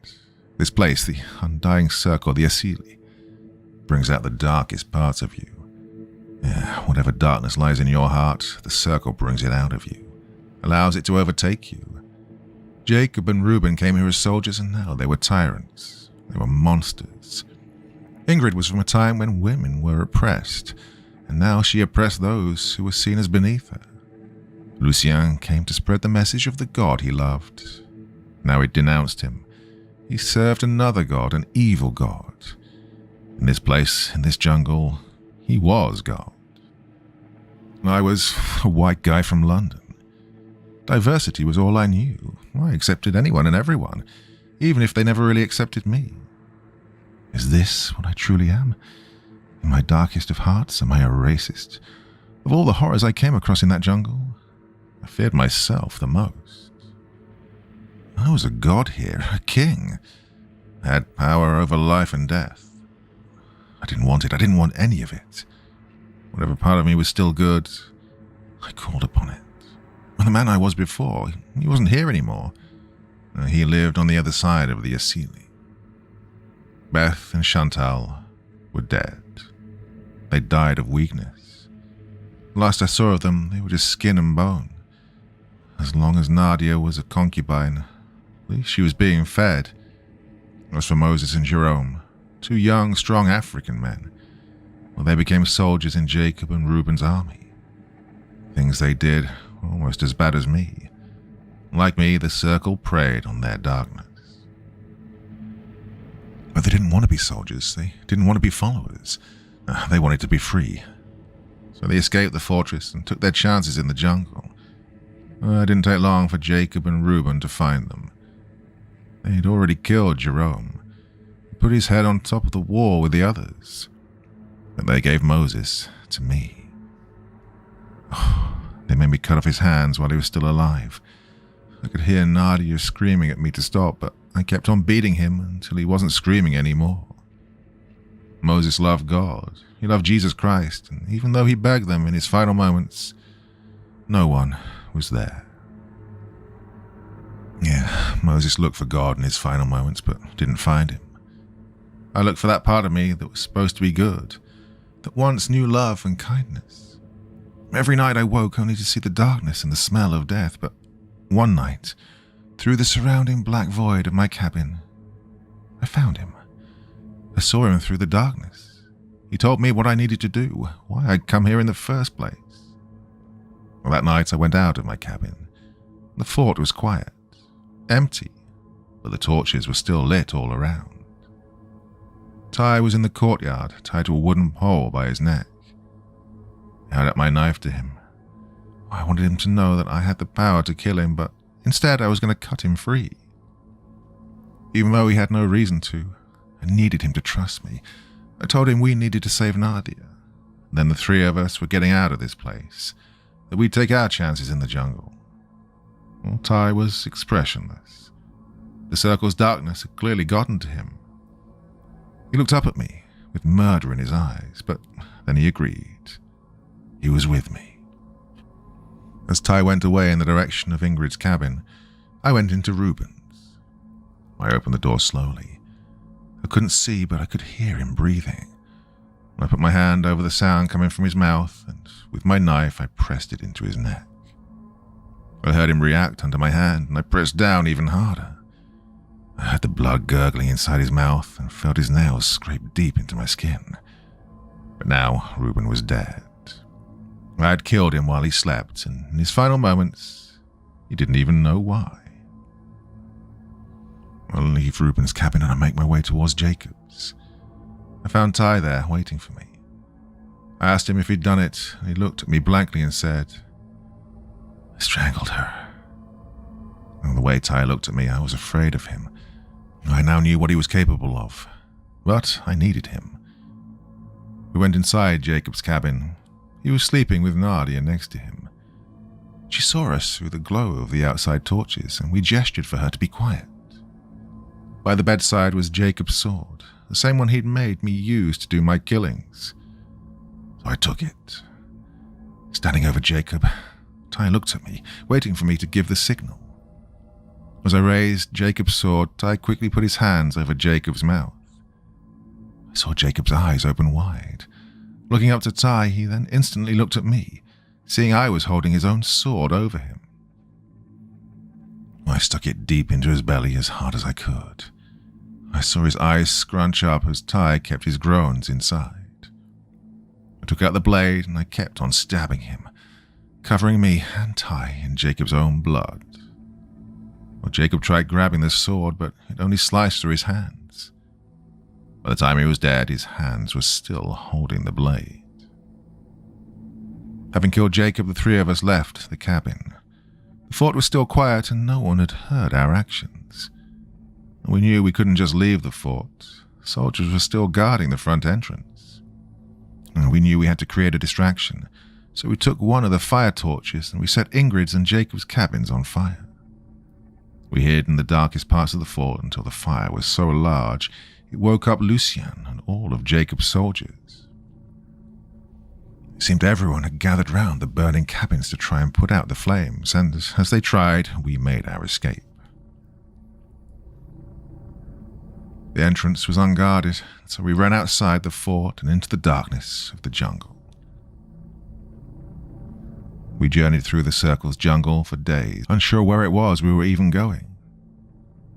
This place, the Undying Circle, the Asili, brings out the darkest parts of you. Yeah, whatever darkness lies in your heart, the circle brings it out of you, allows it to overtake you. Jacob and Reuben came here as soldiers, and now they were tyrants. They were monsters. Ingrid was from a time when women were oppressed, and now she oppressed those who were seen as beneath her. Lucien came to spread the message of the god he loved. Now he denounced him. He served another god, an evil god. In this place, in this jungle, he was God. I was a white guy from London. Diversity was all I knew. I accepted anyone and everyone, even if they never really accepted me. Is this what I truly am? In my darkest of hearts, am I a racist? Of all the horrors I came across in that jungle, I feared myself the most. I was a god here, a king. I had power over life and death. I didn't want it. I didn't want any of it. Whatever part of me was still good, I called upon it. Well, the man I was before, he wasn't here anymore. He lived on the other side of the Asili. Beth and Chantal were dead. They died of weakness. Last I saw of them, they were just skin and bone. As long as Naadia was a concubine, at least she was being fed. As for Moses and Jerome, two young, strong African men, well, they became soldiers in Jacob and Reuben's army. Things they did were almost as bad as me. Like me, the circle preyed on their darkness. But they didn't want to be soldiers. They didn't want to be followers. They wanted to be free. So they escaped the fortress and took their chances in the jungle. It didn't take long for Jacob and Reuben to find them. They'd already killed Jerome. He put his head on top of the wall with the others. But they gave Moses to me. They made me cut off his hands while he was still alive. I could hear Naadia screaming at me to stop, but I kept on beating him until he wasn't screaming anymore. Moses loved God. He loved Jesus Christ, and even though he begged them in his final moments, no one was there. Yeah, Moses looked for God in his final moments, but didn't find him. I looked for that part of me that was supposed to be good, that once knew love and kindness. Every night I woke only to see the darkness and the smell of death, but one night, through the surrounding black void of my cabin, I found him. I saw him through the darkness. He told me what I needed to do, why I'd come here in the first place. Well, that night I went out of my cabin. The fort was quiet, empty, but the torches were still lit all around. Ty was in the courtyard, tied to a wooden pole by his neck. I held up my knife to him. I wanted him to know that I had the power to kill him, but instead I was going to cut him free. Even though he had no reason to, I needed him to trust me. I told him we needed to save Naadia. Then the three of us were getting out of this place, that we'd take our chances in the jungle. Well, Ty was expressionless. The circle's darkness had clearly gotten to him. He looked up at me, with murder in his eyes, but then he agreed. He was with me. As Ty went away in the direction of Ingrid's cabin, I went into Reuben's. I opened the door slowly. I couldn't see, but I could hear him breathing. I put my hand over the sound coming from his mouth, and with my knife I pressed it into his neck. I heard him react under my hand, and I pressed down even harder. I heard the blood gurgling inside his mouth and felt his nails scrape deep into my skin. But now Reuben was dead. I had killed him while he slept, and in his final moments, he didn't even know why. I leave Reuben's cabin and I make my way towards Jacob's. I found Ty there, waiting for me. I asked him if he'd done it, and he looked at me blankly and said, "I strangled her." And the way Ty looked at me, I was afraid of him. I now knew what he was capable of, but I needed him. We went inside Jacob's cabin. He was sleeping with Naadia next to him. She saw us through the glow of the outside torches, and we gestured for her to be quiet. By the bedside was Jacob's sword, the same one he'd made me use to do my killings. So I took it. Standing over Jacob, Ty looked at me, waiting for me to give the signal. As I raised Jacob's sword, Ty quickly put his hands over Jacob's mouth. I saw Jacob's eyes open wide. Looking up to Ty, he then instantly looked at me, seeing I was holding his own sword over him. I stuck it deep into his belly as hard as I could. I saw his eyes scrunch up as Ty kept his groans inside. I took out the blade and I kept on stabbing him, covering me and Ty in Jacob's own blood. Well, Jacob tried grabbing the sword, but it only sliced through his hands. By the time he was dead, his hands were still holding the blade. Having killed Jacob, the three of us left the cabin. The fort was still quiet and no one had heard our actions. We knew we couldn't just leave the fort. Soldiers were still guarding the front entrance. We knew we had to create a distraction, so we took one of the fire torches and we set Ingrid's and Jacob's cabins on fire. We hid in the darkest parts of the fort until the fire was so large it woke up Lucien and all of Jacob's soldiers. It seemed everyone had gathered round the burning cabins to try and put out the flames, and as they tried, we made our escape. The entrance was unguarded, so we ran outside the fort and into the darkness of the jungle. We journeyed through the Circle's jungle for days, unsure where it was we were even going.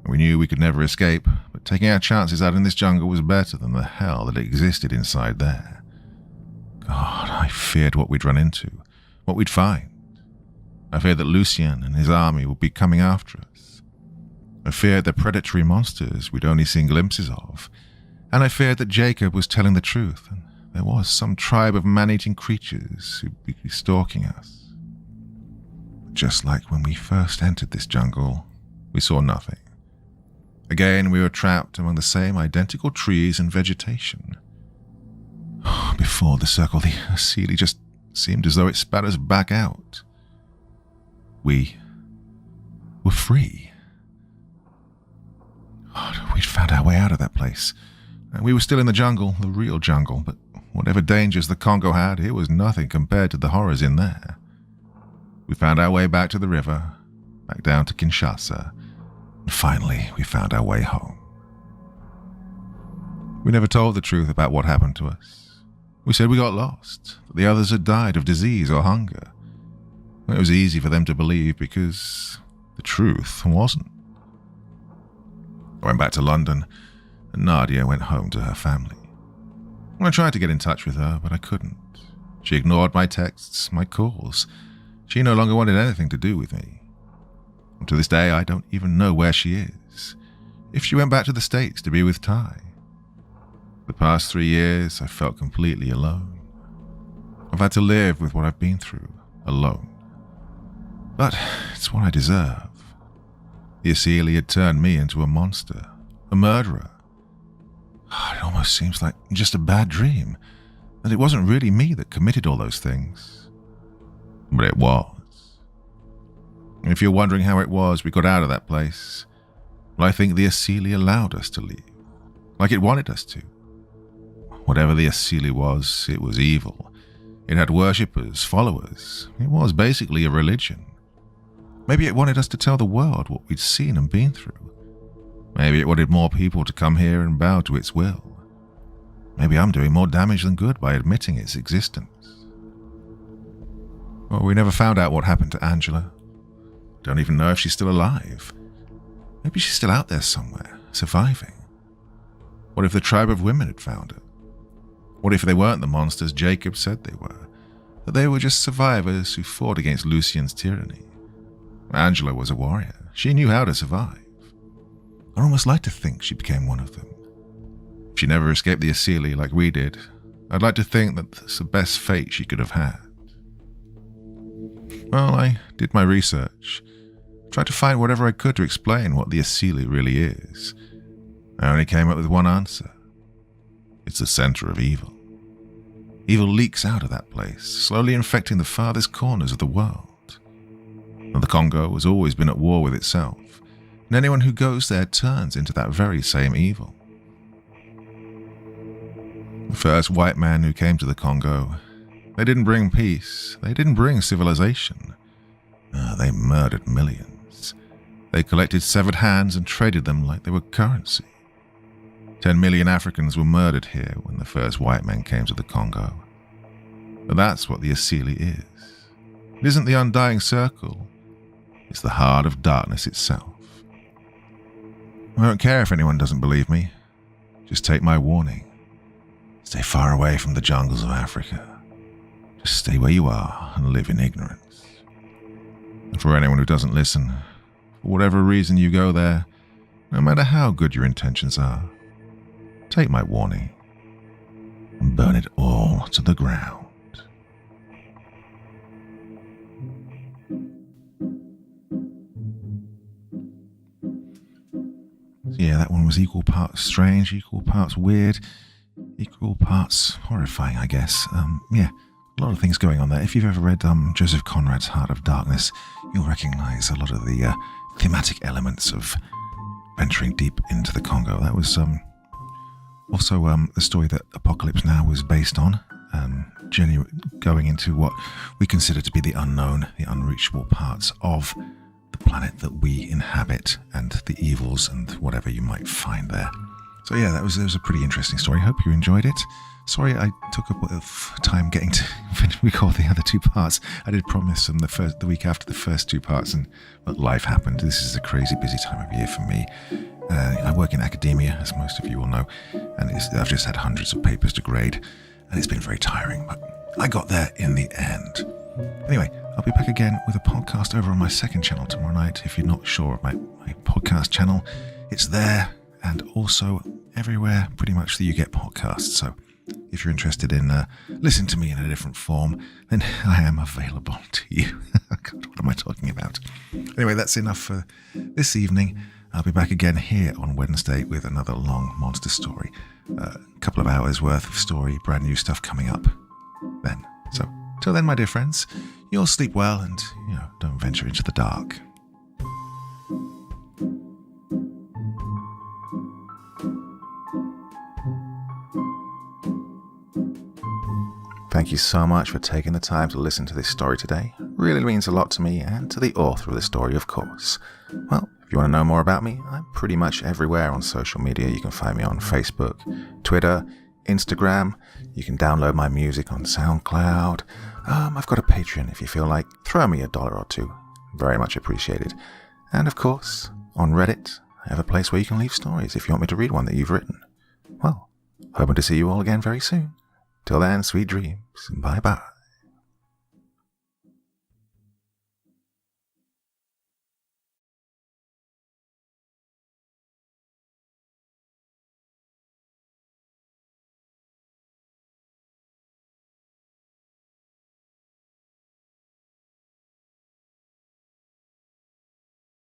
We knew we could never escape, but taking our chances out in this jungle was better than the hell that existed inside there. God, I feared what we'd run into, what we'd find. I feared that Lucien and his army would be coming after us. I feared the predatory monsters we'd only seen glimpses of, and I feared that Jacob was telling the truth, and there was some tribe of man-eating creatures who'd be stalking us. Just like when we first entered this jungle, we saw nothing. Again, we were trapped among the same identical trees and vegetation. Before the circle, the Asili just seemed as though it spat us back out. We were free. God, we'd found our way out of that place. And we were still in the jungle, the real jungle, but whatever dangers the Congo had, it was nothing compared to the horrors in there. We found our way back to the river, back down to Kinshasa, and finally we found our way home. We never told the truth about what happened to us. We said we got lost, that the others had died of disease or hunger. It was easy for them to believe because the truth wasn't. I went back to London, and Naadia went home to her family. I tried to get in touch with her, but I couldn't. She ignored my texts, my calls. She no longer wanted anything to do with me. And to this day, I don't even know where she is, if she went back to the States to be with Ty. The past 3 years, I felt completely alone. I've had to live with what I've been through, alone. But it's what I deserve. The Asili had turned me into a monster, a murderer. It almost seems like just a bad dream, and it wasn't really me that committed all those things. But it was. And if you're wondering how it was we got out of that place, well, I think the Asili allowed us to leave, like it wanted us to. Whatever the Asili was, it was evil. It had worshippers, followers. It was basically a religion. Maybe it wanted us to tell the world what we'd seen and been through. Maybe it wanted more people to come here and bow to its will. Maybe I'm doing more damage than good by admitting its existence. Well, we never found out what happened to Angela. Don't even know if she's still alive. Maybe she's still out there somewhere, surviving. What if the tribe of women had found her? What if they weren't the monsters Jacob said they were? That they were just survivors who fought against Lucien's tyranny? Angela was a warrior. She knew how to survive. I'd almost like to think she became one of them. If she never escaped the Asili like we did, I'd like to think that that's the best fate she could have had. Well, I did my research, tried to find whatever I could to explain what the Asili really is. I only came up with one answer. It's the center of evil. Evil leaks out of that place, slowly infecting the farthest corners of the world. And the Congo has always been at war with itself, and anyone who goes there turns into that very same evil. The first white man who came to the Congo, they didn't bring peace, they didn't bring civilization. They murdered millions. They collected severed hands and traded them like they were currency. 10 million Africans were murdered here when the first white men came to the Congo. But that's what the Asili is. It isn't the undying circle, it's the heart of darkness itself. I don't care if anyone doesn't believe me. Just take my warning. Stay far away from the jungles of Africa. Just stay where you are and live in ignorance. And for anyone who doesn't listen, for whatever reason you go there, no matter how good your intentions are, take my warning and burn it all to the ground. So yeah, that one was equal parts strange, equal parts weird, equal parts horrifying, I guess. A lot of things going on there. If you've ever read Joseph Conrad's Heart of Darkness, you'll recognize a lot of the thematic elements of venturing deep into the Congo. That was also the story that Apocalypse Now was based on, going into what we consider to be the unknown, the unreachable parts of the planet that we inhabit, and the evils and whatever you might find there. So yeah, that was a pretty interesting story. Hope you enjoyed it. Sorry I took a bit of time getting to record the other two parts. I did promise them the week after the first two parts, and life happened. This is a crazy busy time of year for me. I work in academia, as most of you will know, and I've just had hundreds of papers to grade, and it's been very tiring, but I got there in the end. Anyway, I'll be back again with a podcast over on my second channel tomorrow night. If you're not sure of my podcast channel, it's there and also everywhere pretty much that you get podcasts. So if you're interested in listening to me in a different form, then I am available to you. God, what am I talking about? Anyway, that's enough for this evening. I'll be back again here on Wednesday with another long monster story. A couple of hours worth of story, brand new stuff coming up then. So, till then, my dear friends, you'll sleep well and, don't venture into the dark. Thank you so much for taking the time to listen to this story today. It really means a lot to me and to the author of the story, of course. Well, if you want to know more about me, I'm pretty much everywhere on social media. You can find me on Facebook, Twitter, Instagram. You can download my music on SoundCloud. I've got a Patreon if you feel like. Throw me $1 or $2. Very much appreciated. And of course, on Reddit, I have a place where you can leave stories if you want me to read one that you've written. Well, hoping to see you all again very soon. Till then, sweet dreams. Bye-bye.